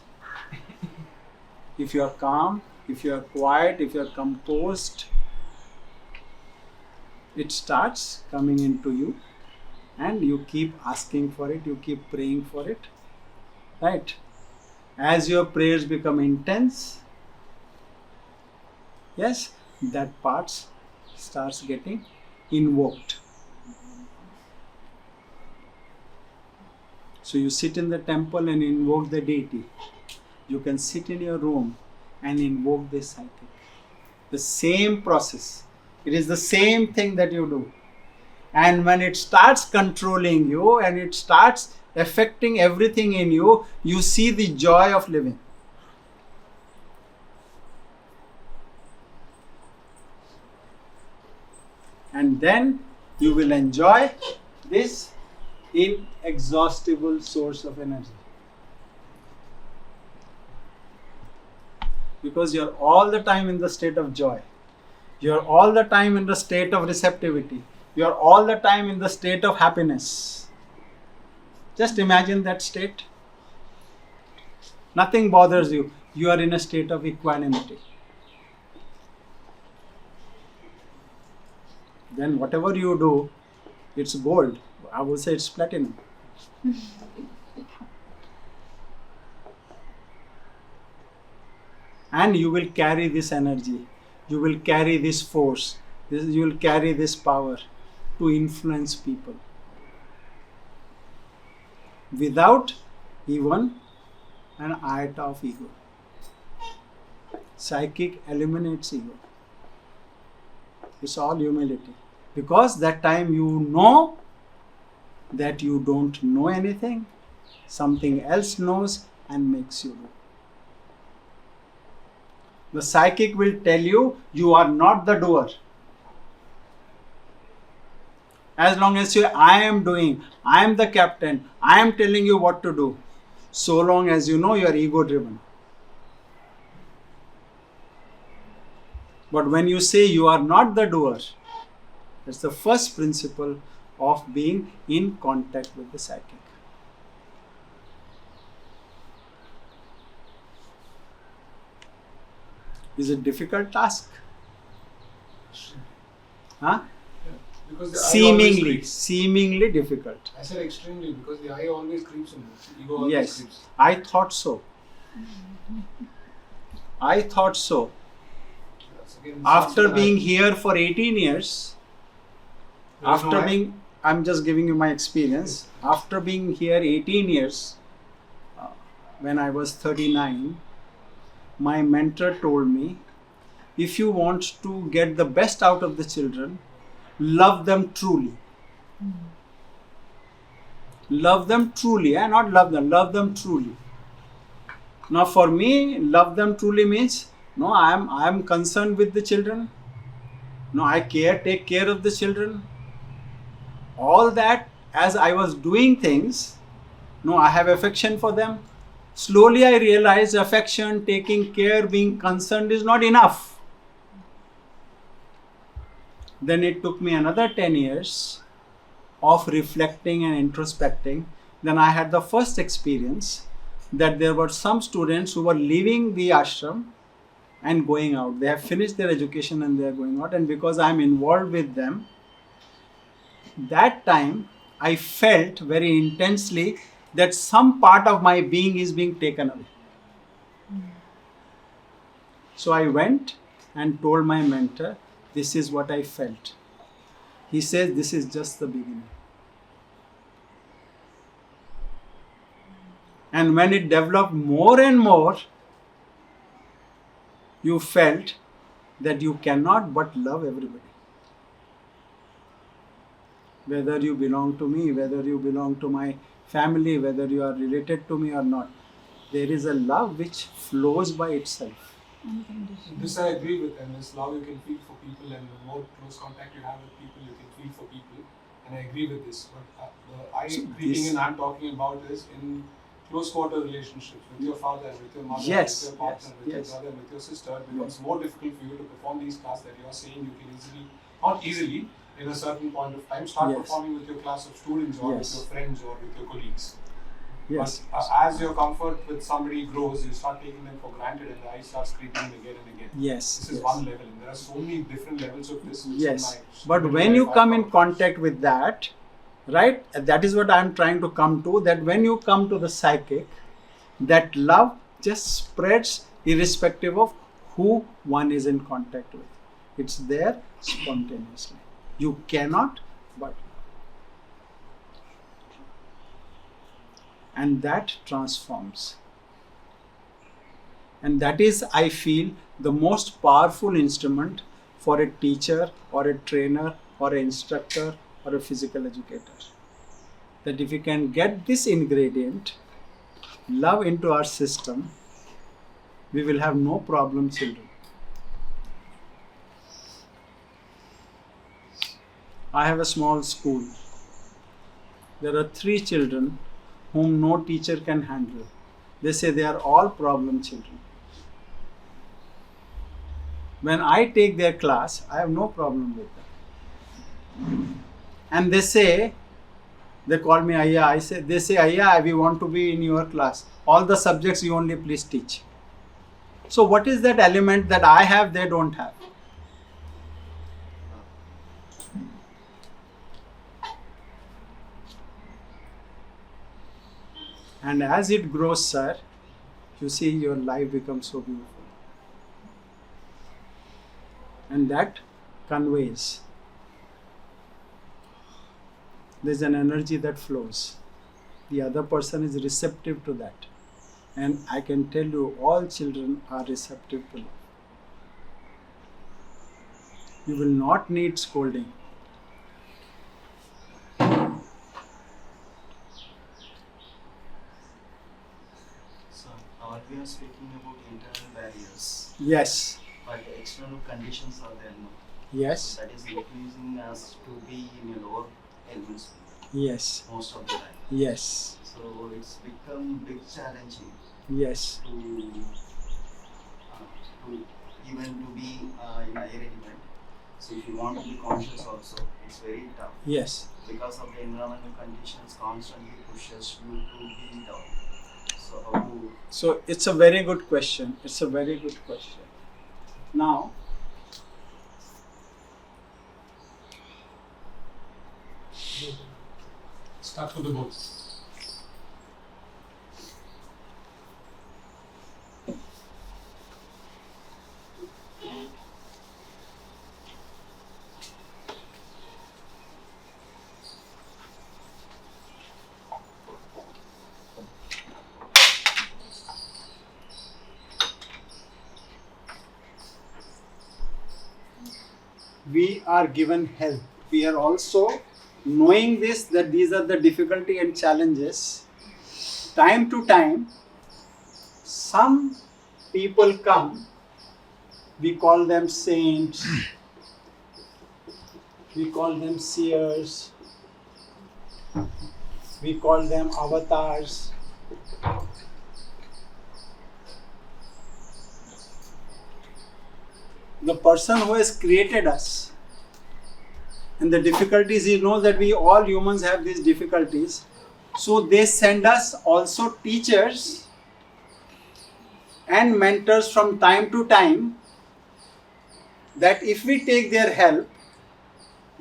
If you are calm, if you are quiet, if you are composed, it starts coming into you, and you keep asking for it, you keep praying for it, right? As your prayers become intense, yes, that part starts getting invoked. So you sit in the temple and invoke the deity. You can sit in your room and invoke the psychic. The same process. It is the same thing that you do. And when it starts controlling you and it starts affecting everything in you, you see the joy of living. And then you will enjoy this inexhaustible source of energy. Because you're all the time in the state of joy. You're all the time in the state of receptivity. You're all the time in the state of happiness. Just imagine that state. Nothing bothers you. You are in a state of equanimity. Then whatever you do, it's gold. I would say it's platinum. And you will carry this energy. You will carry this force. You will carry this power to influence people. Without even an iota of ego. Psychic eliminates ego. It's all humility. Because that time you know that you don't know anything, something else knows and makes you do. The psychic will tell you, you are not the doer. As long as you, I am doing, I am the captain, I am telling you what to do. So long as you know you are ego driven. But when you say you are not the doer, that's the first principle of being in contact with the psychic. Is it a difficult task? Huh? Because the eye always creeps. Seemingly difficult. I said extremely because the eye always creeps in it. Ego always Yes, creeps. I thought so. I thought so. That's again After something being I- here for 18 years, There is no after eye? being, I'm just giving you my experience. After being here 18 years, when I was 39, my mentor told me, if you want to get the best out of the children, love them truly. Love them truly, not love them truly. Now for me, love them truly means, no, I am concerned with the children. No, I take care of the children. All that, as I was doing things, no, I have affection for them. Slowly I realized affection, taking care, being concerned is not enough. Then it took me another 10 years of reflecting and introspecting. Then I had the first experience that there were some students who were leaving the ashram and going out. They have finished their education and they are going out. And because I am involved with them, that time I felt very intensely that some part of my being is being taken away. So I went and told my mentor, this is what I felt. He says, this is just the beginning. And when it developed more and more, you felt that you cannot but love everybody. Whether you belong to me, whether you belong to my family, whether you are related to me or not, there is a love which flows by itself. Unconditional. This I agree with, and this love you can feel for people, and the more close contact you have with people, you can feel for people, and I agree with this. But the So creeping this- in I'm talking about is in close quarter relationships with your father, with your mother, Yes, with your partner, yes, with yes. your brother, with your sister. It becomes more difficult for you to perform these tasks that you are saying you can easily, not easily, in a certain point of time, start Yes. performing with your class of students or Yes. with your friends or with your colleagues. Yes. But as your comfort with somebody grows, you start taking them for granted, and the eye starts creeping in again and again. Yes. This is yes. one level, and there are so many different levels of this. Which Yes. in my But middle when you life come I've in come across. contact with that, right, that is what I am trying to come to, that when you come to the psychic, that love just spreads irrespective of who one is in contact with. It's there spontaneously. You cannot but. And that transforms. And that is, I feel, the most powerful instrument for a teacher or a trainer or an instructor or a physical educator. That if we can get this ingredient, love, into our system, we will have no problem, children. I have a small school. There are 3 children whom no teacher can handle. They say they are all problem children. When I take their class, I have no problem with them. And they say, they call me Ayya. They say, Ayya, we want to be in your class. All the subjects you only please teach. So what is that element that I have, they don't have? And as it grows, sir, you see your life becomes so beautiful. And that conveys. There's an energy that flows. The other person is receptive to that. And I can tell you, all children are receptive to love. You will not need scolding. So, we are speaking about internal barriers, Yes, but external conditions are there now. yes, That is increasing us to be in a lower elements yes, most of the time. yes, So it's become big challenging yes, to even to be in higher element. So if you want to be conscious also, it's very tough yes. because of the environmental conditions constantly pushes you to be down. So how to So it's a very good question. It's a very good question. Now, Start with the boat. we are given help. We are also knowing this, that these are the difficulty and challenges. Time to time, some people come, we call them saints, we call them seers, we call them avatars. The person who has created us, and the difficulties, he knows that we all humans have these difficulties. So they send us also teachers and mentors from time to time, that if we take their help,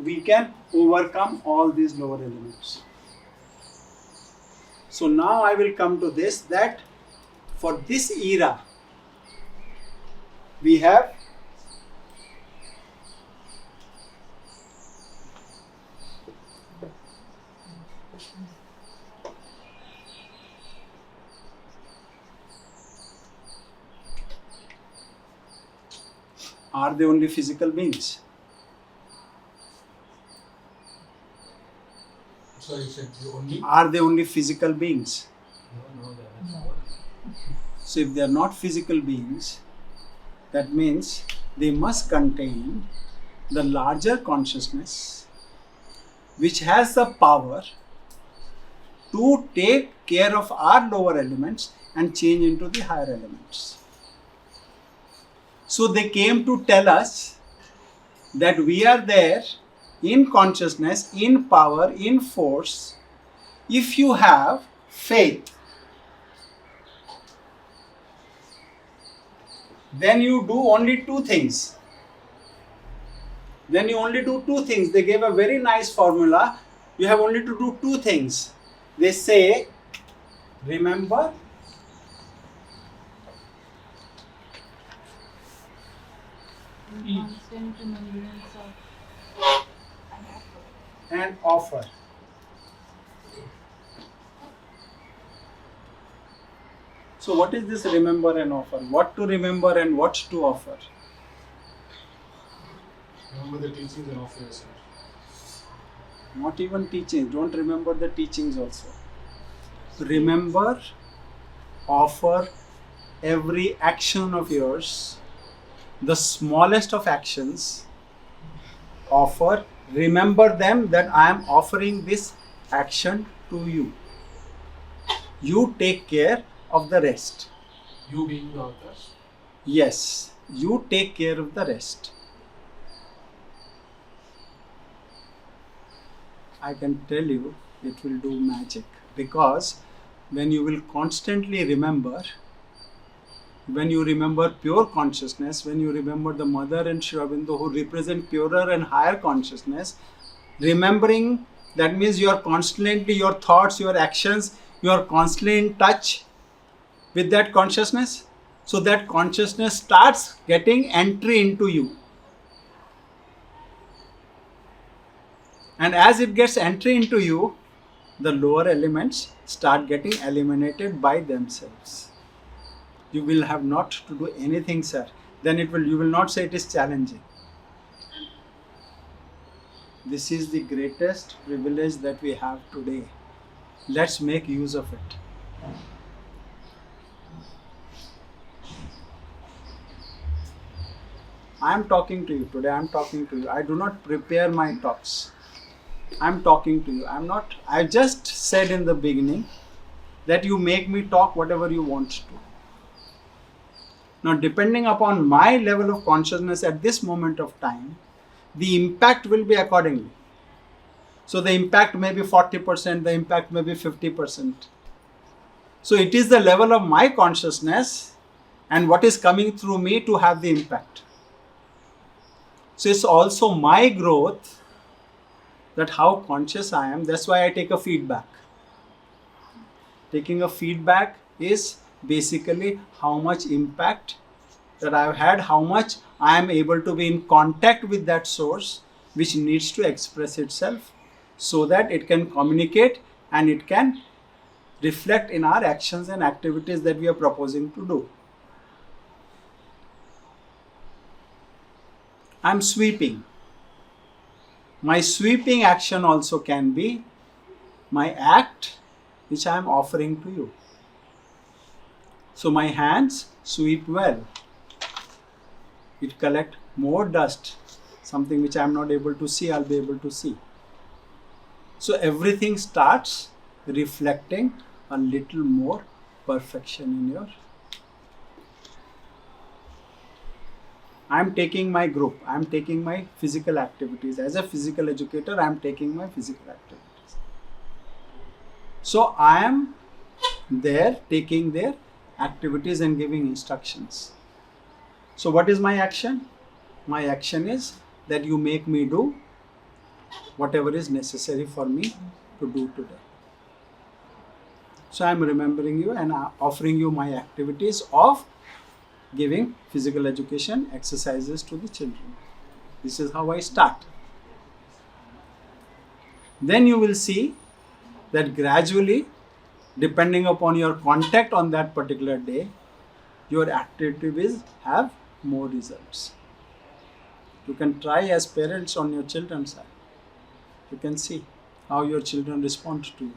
we can overcome all these lower elements. So now I will come to this, that for this era we have are they only physical beings? So you said you only. Are they only physical beings? No, that's No. So if they are not physical beings, that means they must contain the larger consciousness which has the power to take care of our lower elements and change into the higher elements. So they came to tell us that we are there in consciousness, in power, in force, if you have faith. Then you do only two things. Then you only do two things. They gave a very nice formula. You have only to do two things. They say, remember, Constant remembrance of and offer. So what is this remember and offer? What to remember and what to offer? Remember the teachings and offer yourself. Not even teachings. Don't remember the teachings also. Remember, offer every action of yours, the smallest of actions, offer, remember them that I am offering this action to you. You take care of the rest. You being the author. Yes, you take care of the rest. I can tell you it will do magic, because when you will constantly remember, when you remember pure consciousness, when you remember the Mother and Sri Aurobindo who represent purer and higher consciousness, remembering, that means you are constantly, your thoughts, your actions, you are constantly in touch with that consciousness. So that consciousness starts getting entry into you. And as it gets entry into you, the lower elements start getting eliminated by themselves. You will have not to do anything, sir. Then you will not say it is challenging. This is the greatest privilege that we have today. Let's make use of it. I am talking to you today. I am talking to you. I do not prepare my talks. I am talking to you. I just said in the beginning that you make me talk whatever you want to. Now, depending upon my level of consciousness at this moment of time, the impact will be accordingly. So the impact may be 40%, the impact may be 50%. So it is the level of my consciousness and what is coming through me to have the impact. So it's also my growth, that how conscious I am. That's why I take a feedback. Taking a feedback is basically how much impact that I've had, how much I am able to be in contact with that source which needs to express itself so that it can communicate and it can reflect in our actions and activities that we are proposing to do. I'm sweeping. My sweeping action also can be my act which I am offering to you. So my hands sweep well. It collect more dust. Something which I am not able to see, I'll be able to see. So everything starts reflecting a little more perfection in your. I am taking my group, I am taking my physical activities. As a physical educator, I am taking my physical activities. So I am there taking their activities and giving instructions. So what is my action? My action is that you make me do whatever is necessary for me to do today. So I am remembering you and offering you my activities of giving physical education exercises to the children. This is how I start. Then you will see that gradually, depending upon your contact on that particular day, your activities have more results. You can try as parents on your children's side. You can see how your children respond to you.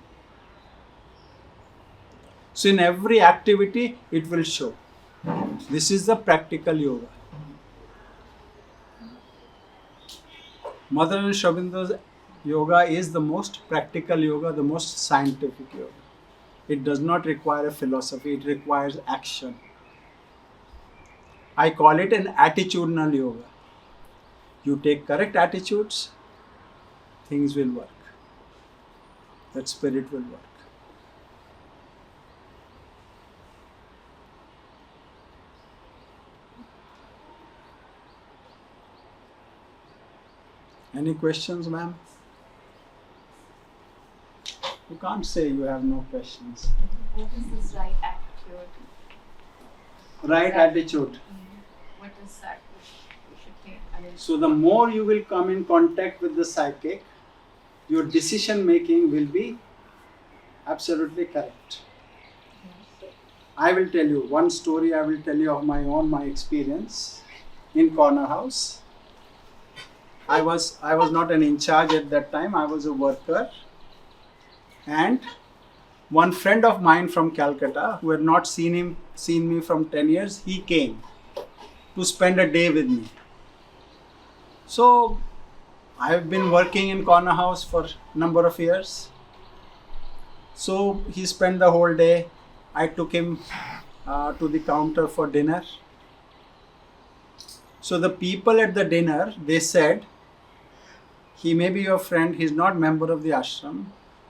So in every activity, it will show. This is the practical yoga. Mother and Shabindra's yoga is the most practical yoga, the most scientific yoga. It does not require a philosophy, it requires action. I call it an attitudinal yoga. You take correct attitudes, things will work. That spirit will work. Any questions, ma'am? You can't say you have no questions. What is this right attitude? Right attitude. What is that we should take? I mean, So the more you will come in contact with the psychic, your decision making will be absolutely correct. I will tell you one story. I will tell you of my experience in corner house. I was not an in charge at that time. I was a worker, and one friend of mine from Calcutta, who had not seen me from 10 years, he came to spend a day with me. So I have been working in corner house for a number of years. So he spent the whole day. I took him to the counter for dinner. So the people at the dinner, they said, he may be your friend, he is not member of the ashram.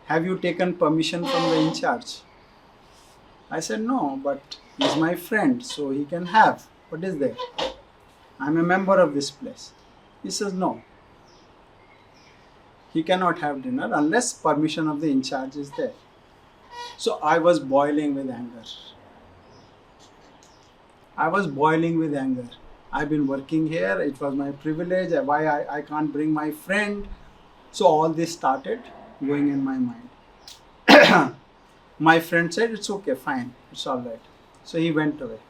Have you taken permission from the in charge? I said, no, but he is my friend, so he can have. What is there? I am a member of this place. He says, no. He cannot have dinner unless permission of the in charge is there. So I was boiling with anger. I've been working here. It was my privilege. Why I can't bring my friend? So all this started going in my mind. My friend said, it's okay, fine. It's all right. So he went away.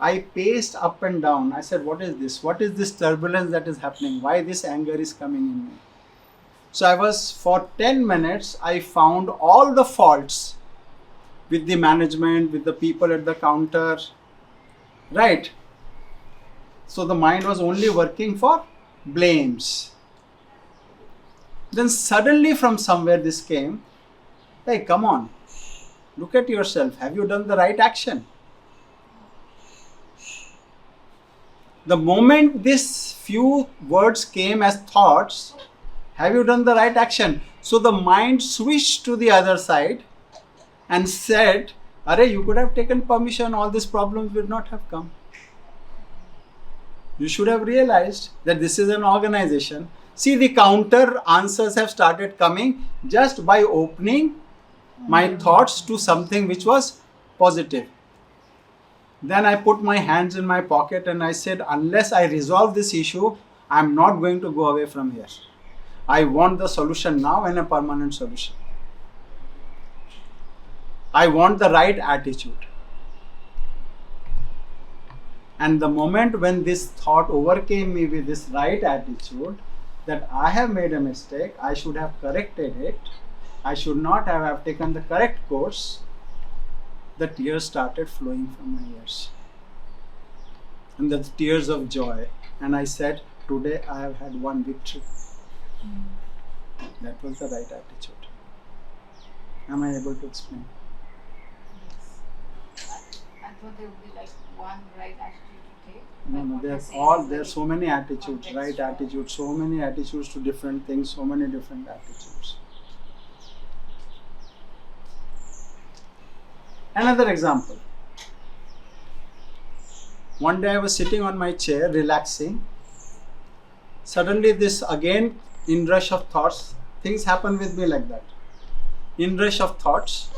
I paced up and down. I said, what is this? What is this turbulence that is happening? Why this anger is coming in me? So for 10 minutes, I found all the faults with the management, with the people at the counter. Right? So the mind was only working for blames. Then suddenly from somewhere this came, hey, come on, look at yourself. Have you done the right action? The moment these few words came as thoughts, have you done the right action? So the mind switched to the other side and said, Arey, you could have taken permission, all these problems would not have come. You should have realized that this is an organization. See, the counter answers have started coming just by opening my thoughts to something which was positive. Then I put my hands in my pocket and I said, unless I resolve this issue, I'm not going to go away from here. I want the solution now and a permanent solution. I want the right attitude. And the moment when this thought overcame me with this right attitude, that I have made a mistake, I should have corrected it, I should not have taken the correct course, the tears started flowing from my ears. And the tears of joy. And I said, today I have had one victory. That was the right attitude. Am I able to explain? I thought there would be like one right attitude to take. No, But what you're there's saying is there's so many attitudes, contextual. right attitudes, so many attitudes to different things, so many different attitudes. Another example. One day I was sitting on my chair, relaxing. suddenly this again inrush of thoughts, things happen with me like that. Inrush of thoughts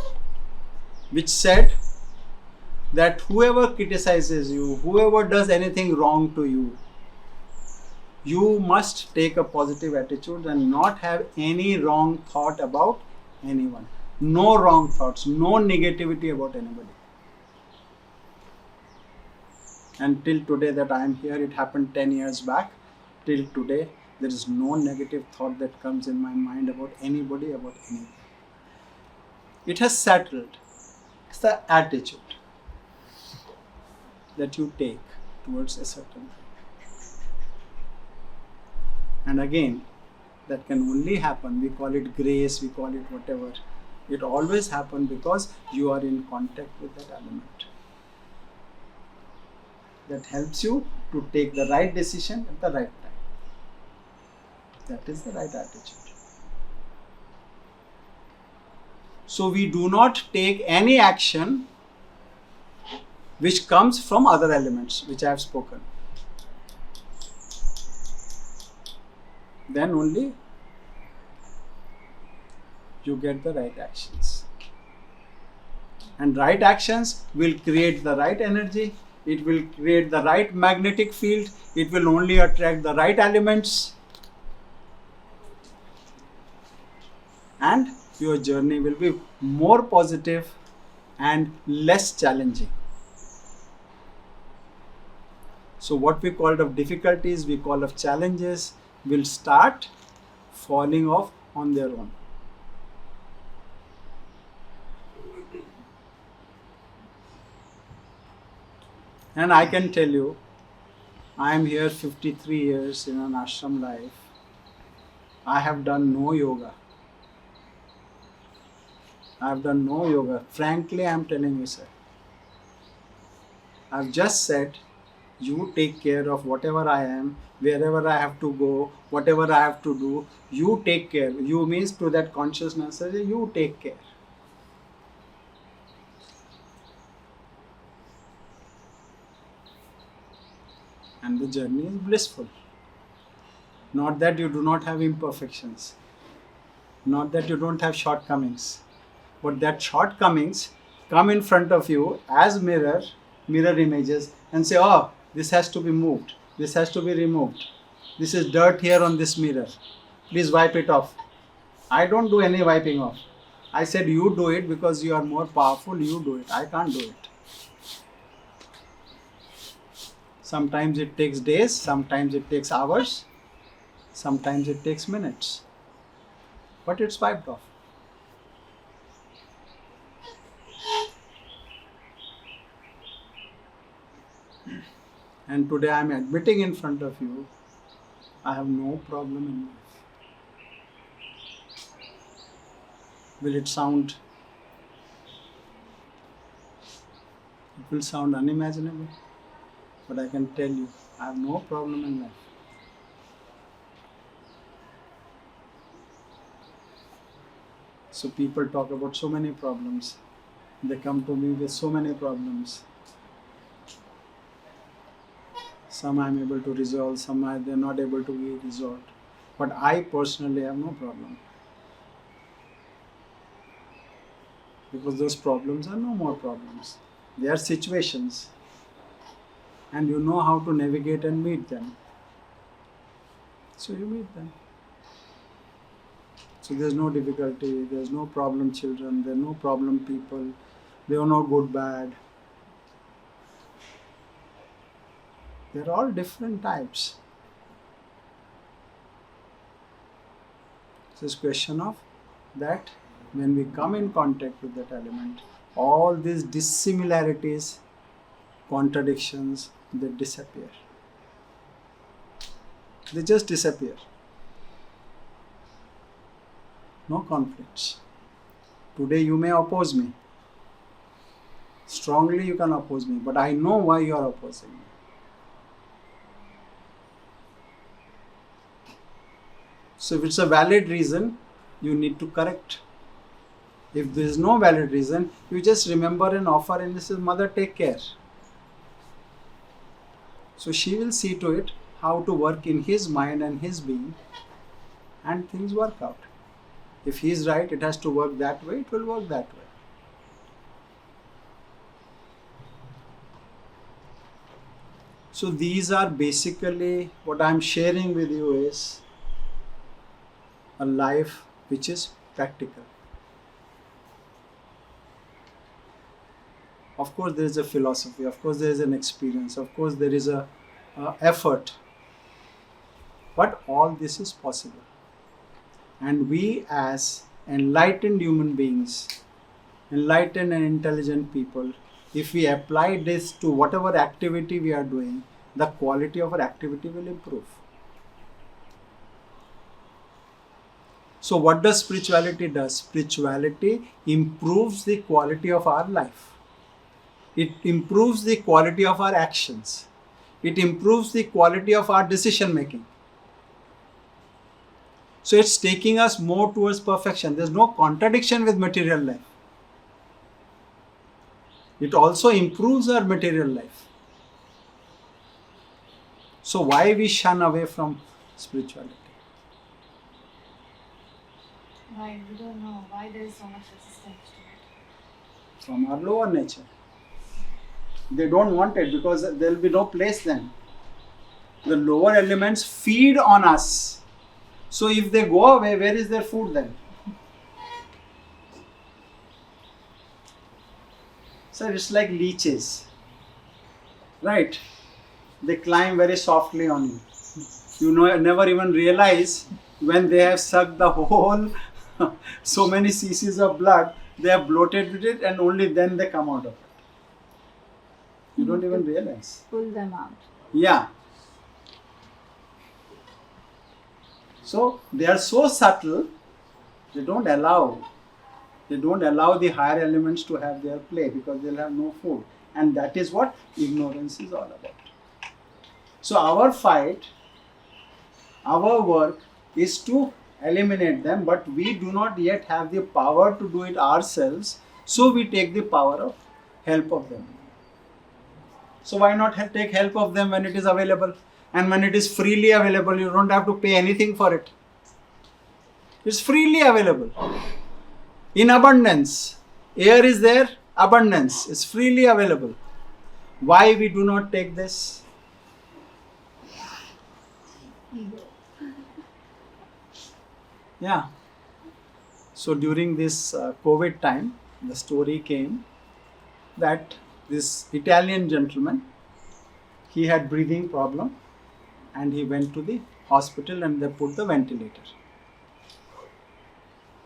which said that whoever criticizes you, whoever does anything wrong to you, you must take a positive attitude and not have any wrong thought about anyone. No wrong thoughts, no negativity about anybody. And till today that I am here, it happened 10 years back. Till today, there is no negative thought that comes in my mind about anybody, about anything. It has settled. It's the attitude that you take towards a certain thing. And again, that can only happen. We call it grace, we call it whatever. It always happens because you are in contact with that element. That helps you to take the right decision at the right time. That is the right attitude. So we do not take any action which comes from other elements which I have spoken. Then only you get the right actions. And right actions will create the right energy. It will create the right magnetic field. It will only attract the right elements. And your journey will be more positive and less challenging. So what we call of difficulties, we call of challenges, will start falling off on their own. And I can tell you, I am here 53 years in an ashram life. I have done no yoga. I have done no yoga. Frankly, I am telling you, sir. I have just said, you take care of whatever I am, wherever I have to go, whatever I have to do, you take care. You means to that consciousness, you take care. And the journey is blissful. Not that you do not have imperfections. Not that you don't have shortcomings. But that shortcomings come in front of you as mirror images and say, oh, this has to be moved. This has to be removed. This is dirt here on this mirror. Please wipe it off. I don't do any wiping off. I said you do it because you are more powerful. You do it. I can't do it. Sometimes it takes days, sometimes it takes hours, sometimes it takes minutes. But it's wiped off. And today I am admitting in front of you, I have no problem in life. Will it sound? It will sound unimaginable. But I can tell you, I have no problem in life. So people talk about so many problems. They come to me with so many problems. Some I am able to resolve, some they are not able to be resolved. But I personally have no problem. Because those problems are no more problems. They are situations. And you know how to navigate and meet them. So you meet them. So there's no difficulty, there's no problem children, there are no problem people, there are no good bad. They're all different types. It's a question of that when we come in contact with that element, all these dissimilarities, contradictions, they disappear. They just disappear. No conflicts. Today you may oppose me. Strongly you can oppose me, but I know why you are opposing me. So if it's a valid reason, you need to correct. If there is no valid reason, you just remember and offer and say, Mother, take care. So she will see to it how to work in his mind and his being, and things work out. If he is right, it has to work that way, it will work that way. So these are basically what I am sharing with you is a life which is practical. Of course there is a philosophy, of course there is an experience, of course there is a effort, but all this is possible. And we as enlightened human beings, enlightened and intelligent people, if we apply this to whatever activity we are doing, the quality of our activity will improve. So what does spirituality do? Spirituality improves the quality of our life. It improves the quality of our actions. It improves the quality of our decision making. So it's taking us more towards perfection. There's no contradiction with material life. It also improves our material life. So why we shun away from spirituality? Why? We don't know why there is so much resistance to it. From our lower nature. They don't want it because there will be no place then. The lower elements feed on us. So if they go away, where is their food then? So it's like leeches. Right? They climb very softly on you. You never even realize when they have sucked the whole so many cc's of blood, they have bloated with it, and only then they come out of it. You don't even realize. Pull them out. Yeah. So they are so subtle, they don't allow the higher elements to have their play because they'll have no food. And that is what ignorance is all about. So our fight, our work is to eliminate them, but we do not yet have the power to do it ourselves. So we take the power of help of them. So why not take help of them when it is available? And when it is freely available, you don't have to pay anything for it. It's freely available. In abundance. Air is there, abundance. It's freely available. Why we do not take this? Ego. Yeah. So during this COVID time, the story came that this Italian gentleman, he had breathing problem and he went to the hospital and they put the ventilator.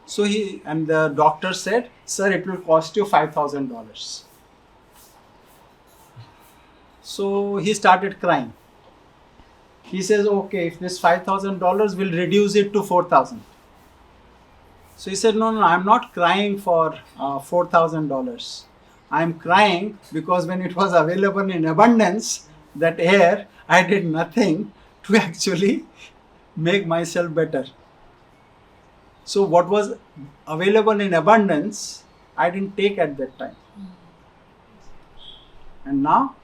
So the doctor said, sir, it will cost you $5,000. So he started crying. He says, okay, if this $5,000 will reduce it to $4,000. So he said, no, I'm not crying for $4,000. I'm crying because when it was available in abundance, that air, I did nothing to actually make myself better. So what was available in abundance, I didn't take at that time. And now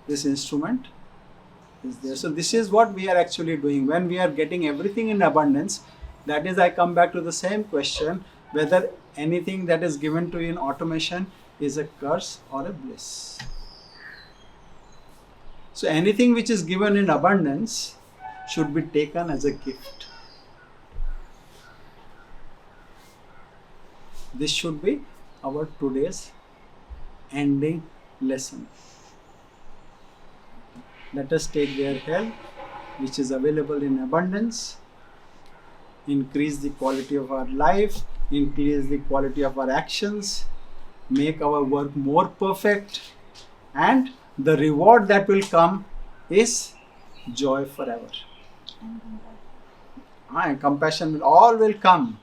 this instrument is there. So this is what we are actually doing. When we are getting everything in abundance, that is, I come back to the same question, whether anything that is given to you in automation is a curse or a bliss. So anything which is given in abundance should be taken as a gift. This should be our today's ending lesson. Let us take their help, which is available in abundance, increase the quality of our life, increase the quality of our actions, make our work more perfect, and the reward that will come is joy forever. And compassion all will come.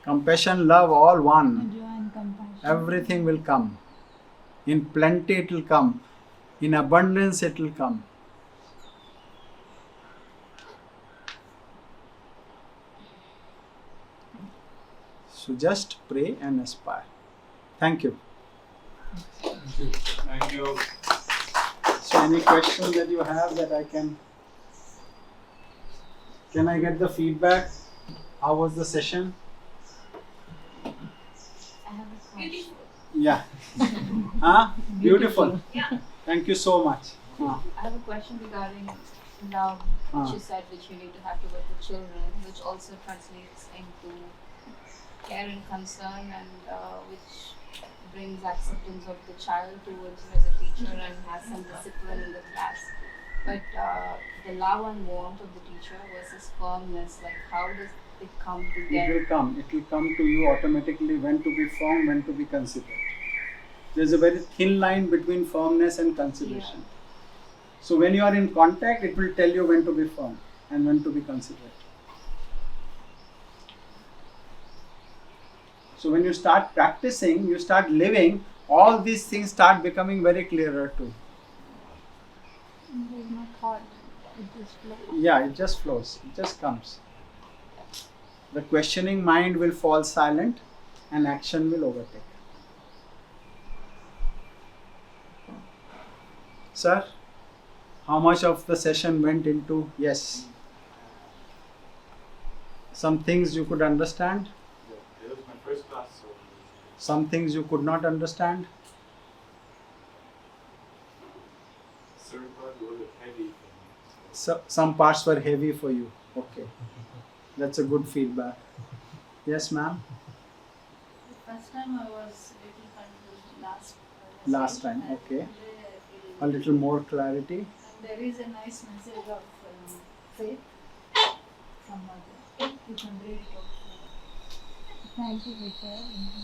Compassion, love, all one. Joy and compassion. Everything will come. In plenty it will come. In abundance it will come. So just pray and aspire. Thank you. Thank you. So any questions that you have that I can Can I get the feedback? How was the session? I have a question. Beautiful. Yeah. Huh? Beautiful. Yeah. Thank you so much. I have a question regarding love, which you said which you need to have towards the children, which also translates into care and concern, and which brings acceptance of the child towards you as a teacher and has some discipline in the class. But the love and warmth of the teacher versus firmness, like how does it come It together? will come. It will come to you automatically when to be firm, when to be considerate. There's a very thin line between firmness and consideration. So when you are in contact, it will tell you when to be firm and when to be considerate. So when you start practicing, you start living, all these things start becoming very clearer too. There's no thought. It just flows. Yeah, it just flows. It just comes. The questioning mind will fall silent and action will overtake. Sir, how much of the session went into yes? Some things you could understand, It was my first class, so some things you could not understand. certain part was heavy. So, some parts were heavy for you. Okay, that's a good feedback. Yes, ma'am. The first time I was a little confused Last time, and okay. today I feel A little more clarity. And there is a nice message of faith from Mother. You can read it also. Thank you for sharing.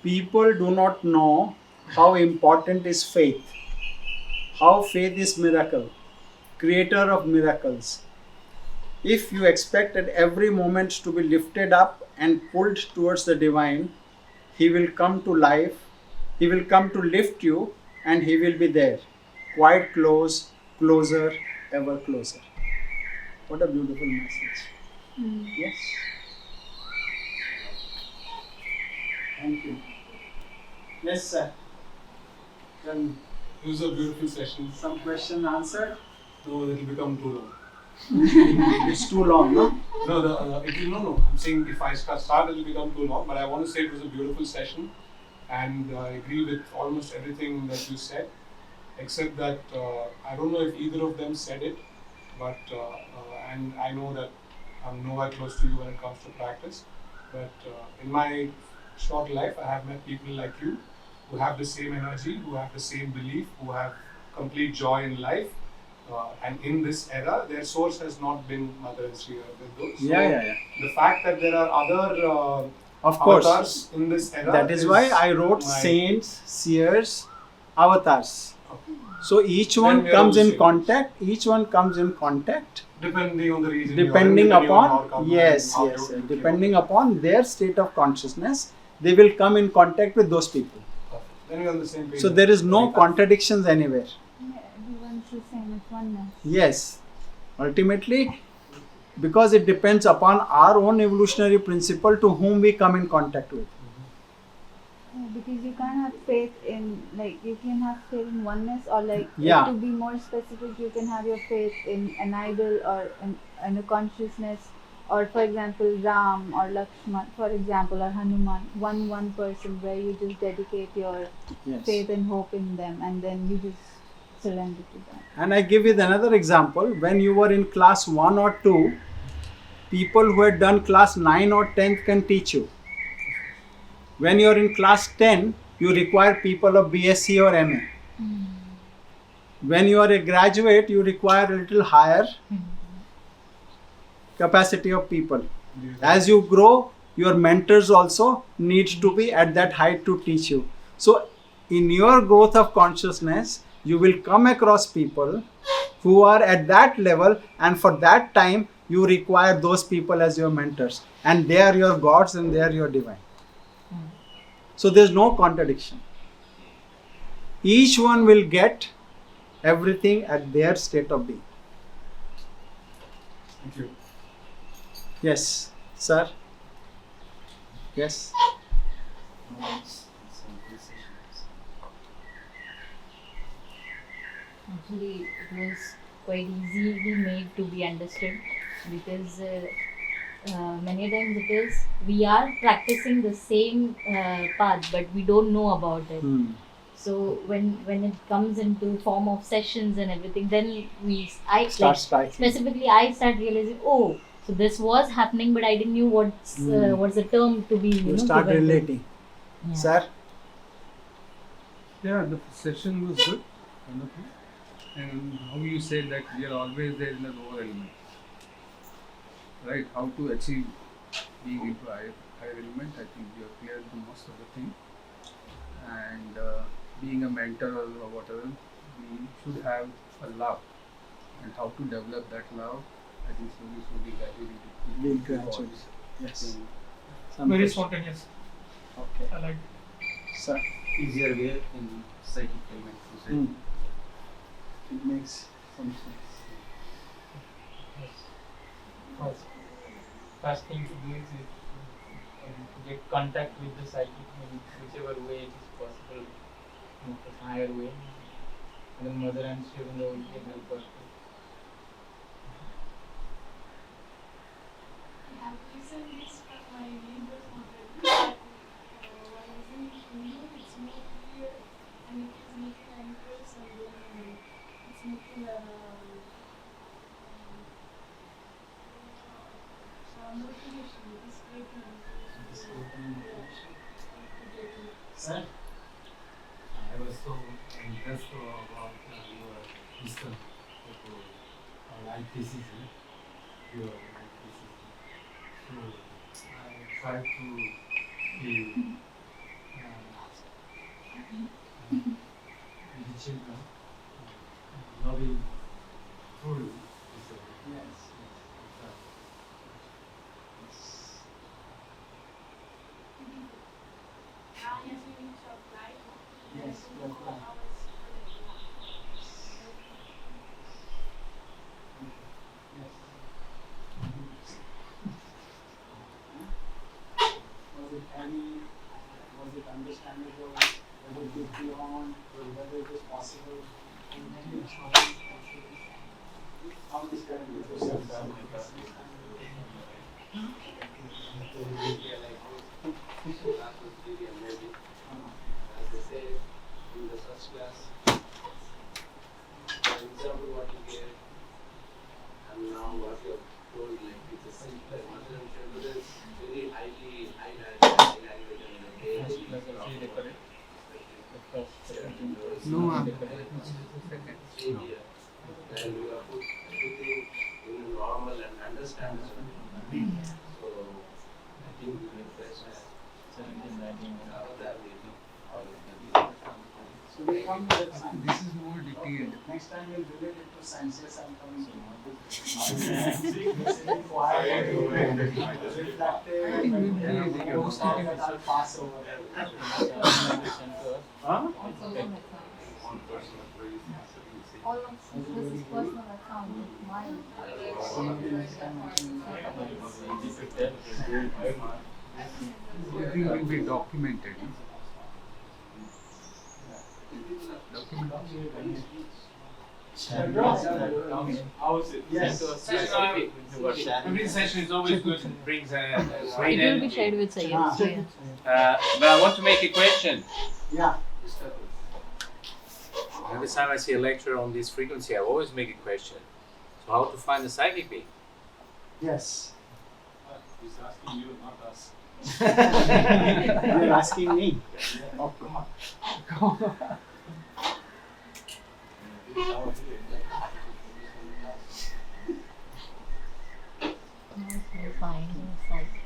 People do not know how important is faith, how faith is miracle, creator of miracles. If you expect at every moment to be lifted up and pulled towards the divine, he will come to life, he will come to lift you, and he will be there, quite close, closer, ever closer. What a beautiful message. Yes. Thank you. Yes, sir. Then It was a beautiful session. some question answered. No, it will become too long. It's too long, no? No, no. I'm saying if I start, it will become too long. But I want to say it was a beautiful session, and I agree with almost everything that you said, except that I don't know if either of them said it, but and I know that I'm nowhere close to you when it comes to practice. But in my short life, I have met people like you who have the same energy, who have the same belief, who have complete joy in life. And in this era, their source has not been Mother SAIIER. So Yeah. the fact that there are other Of course. avatars in this era. That is why I wrote my- saints, seers, avatars. Okay. So each Then one we are comes all in saints. contact. Each one comes in contact Depending on the region. depending on upon our karma yes, and how yes, you yes. came Depending up. upon their state of consciousness, they will come in contact with those people. Then we're on the same page. So there is no Very contradictions anywhere. Yeah, everyone's the same. It's oneness. Yes, ultimately, because it depends upon our own evolutionary principle to whom we come in contact with. Yeah, because you can't have faith in, like, you can have faith in oneness, or like, Yeah. to be more specific, you can have your faith in an idol or in a consciousness, or for example, Ram or Lakshman, for example, or Hanuman, one person where you just dedicate your Yes. faith and hope in them, and then you just surrender to them. And I give you another example. When you were in class 1 or 2, people who had done class 9 or 10th can teach you. When you are in class 10, you require people of BSc or MA. When you are a graduate, you require a little higher capacity of people. As you grow, your mentors also need to be at that height to teach you. So, in your growth of consciousness, you will come across people who are at that level, and for that time, you require those people as your mentors, and they are your gods and they are your divine. So, there's no contradiction. Each one will get everything at their state of being. Thank you. Yes, sir. Yes. No, it's a good session. Actually, it was quite easily made to be understood, because many times it is we are practicing the same path, but we don't know about it. So when it comes into form of sessions and everything, then specifically I start realizing, oh, so this was happening, but I didn't knew what's the term to be You start prevented. relating. Yeah. Sir? Yeah, the session was good, wonderful. And how you said that we are always there in the lower element, right? How to achieve being into higher element, I think we have cleared the most of the thing. And being a mentor or whatever, we should have a love. And how to develop that love, I think slowly, gradually Will gradually. Yes. Very spontaneous. Okay. I like Sir? Easier way in psychic element. It makes some sense. First thing to do is to get contact with the psychic in whichever way it is possible, in a higher way. And then mother and children will help us. I have listened this from my neighbors already. That while listening to you, it's more clear and it is making an interest and then it's making a motivation. It's creating motivation. Sir? I was so impressed about your wisdom of life thesis, your life thesis. So I tried to be with the children, loving truly. Yes. Now you finish your flight. Yes, your flight. Was it heavy? Was it understandable? Was it good beyond? Whether it was possible? How describe it yourself? That was really amazing. As I said in the first class, for example, what you gave, and now what you have told, like it's a simpler mother and children is very highlighted in the page. No, Savior. And you are putting in normal and understandable. So I think we can press that. So we come to that science. this is more detailed. Next time we'll relate it to science. Yes, I'm coming to listening quiet, reflective, and I'll pass over. Huh? All of this is personal account, mine. Everything will be documented. Every session is always good and brings a great It will be energy. shared with SAIIER. So, yeah. But I want to make a question. Yeah. Every time I see a lecture on this frequency, I always make a question. So how to find the psychic being? Yes. He's asking you, not us. You're asking me. Okay. We'll find a psychic.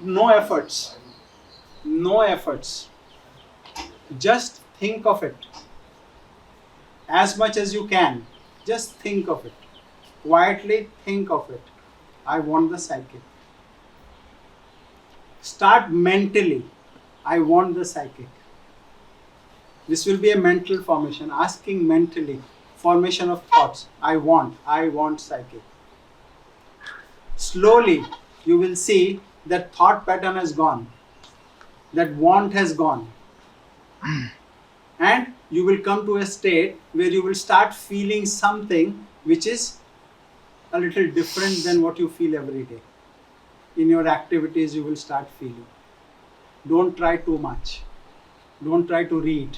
No efforts. No efforts. Just think of it. As much as you can. Just think of it. Quietly think of it. I want the psychic. Start mentally. I want the psychic. This will be a mental formation. Asking mentally formation of thoughts. I want psychic. Slowly, you will see that thought pattern has gone, that want has gone, and you will come to a state where you will start feeling something which is a little different than what you feel every day. In your activities, you will start feeling. Don't try too much. Don't try to read.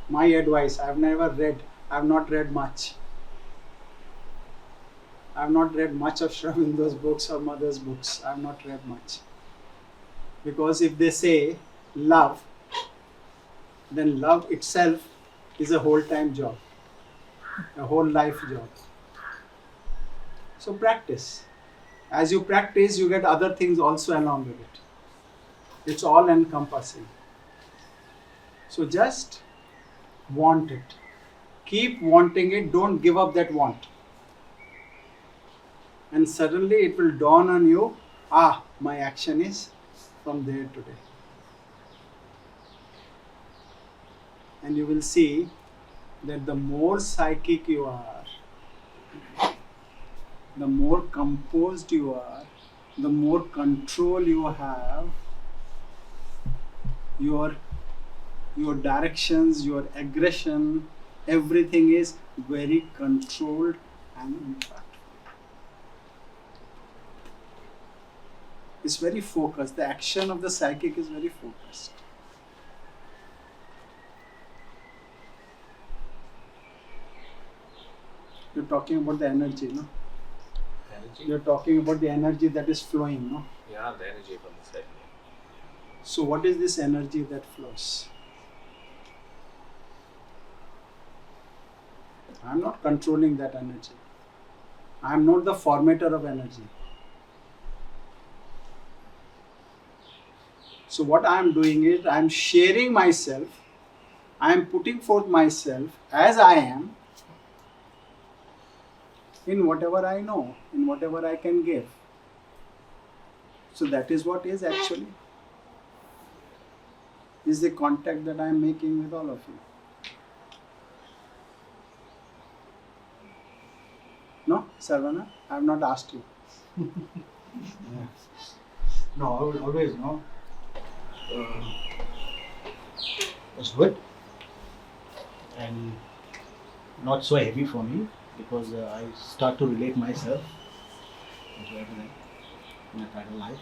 My advice, I have not read much. I have not read much of Shravindo's books or mother's books. I have not read much. Because if they say love, then love itself is a whole-time job, a whole life job. So practice. As you practice, you get other things also along with it. It's all encompassing. So just want it. Keep wanting it. Don't give up that want. And suddenly it will dawn on you, my action is from there today. And you will see that the more psychic you are, the more composed you are, the more control you have, your directions, your aggression, everything is very controlled and impactful. It's very focused. The action of the psychic is very focused. You're talking about the energy, no? Energy? You're talking about the energy that is flowing, no? Yeah, the energy from the side. So what is this energy that flows? I'm not controlling that energy. I'm not the formator of energy. So what I'm doing is I'm sharing myself, I'm putting forth myself as I am in whatever I know, in whatever I can give. So that is what is actually is the contact that I am making with all of you. No, Sarvana? I have not asked you. Yeah. No, I would always know. Was good and not so heavy for me because I start to relate myself into everything in a kind of life.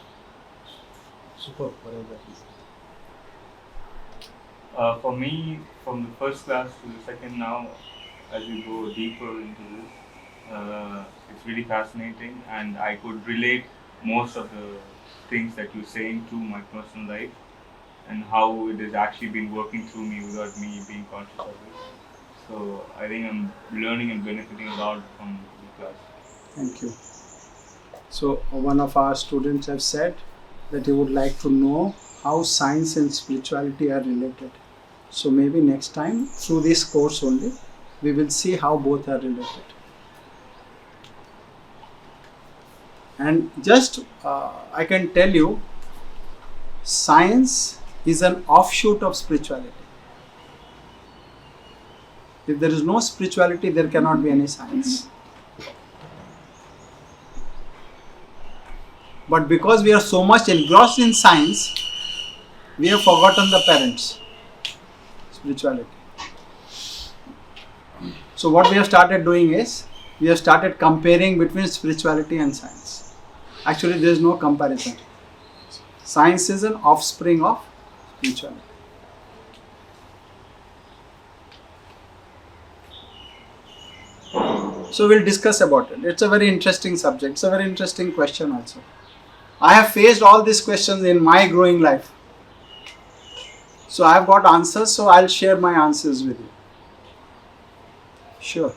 Super, whatever that is. For me, from the first class to the second now, as you go deeper into this, it's really fascinating, and I could relate most of the things that you're saying to my personal life and how it has actually been working through me without me being conscious of it. So I think I'm learning and benefiting a lot from the class. Thank you. So one of our students have said that he would like to know how science and spirituality are related. So maybe next time through this course only, we will see how both are related. And just I can tell you, science is an offshoot of spirituality. If there is no spirituality, there cannot be any science. But because we are so much engrossed in science, we have forgotten the parents, spirituality. So what we have started doing is, we have started comparing between spirituality and science. Actually, there is no comparison. Science is an offspring of spirituality. So we'll discuss about it. It's a very interesting subject. It's a very interesting question also. I have faced all these questions in my growing life. So I have got answers, so I'll share my answers with you. Sure.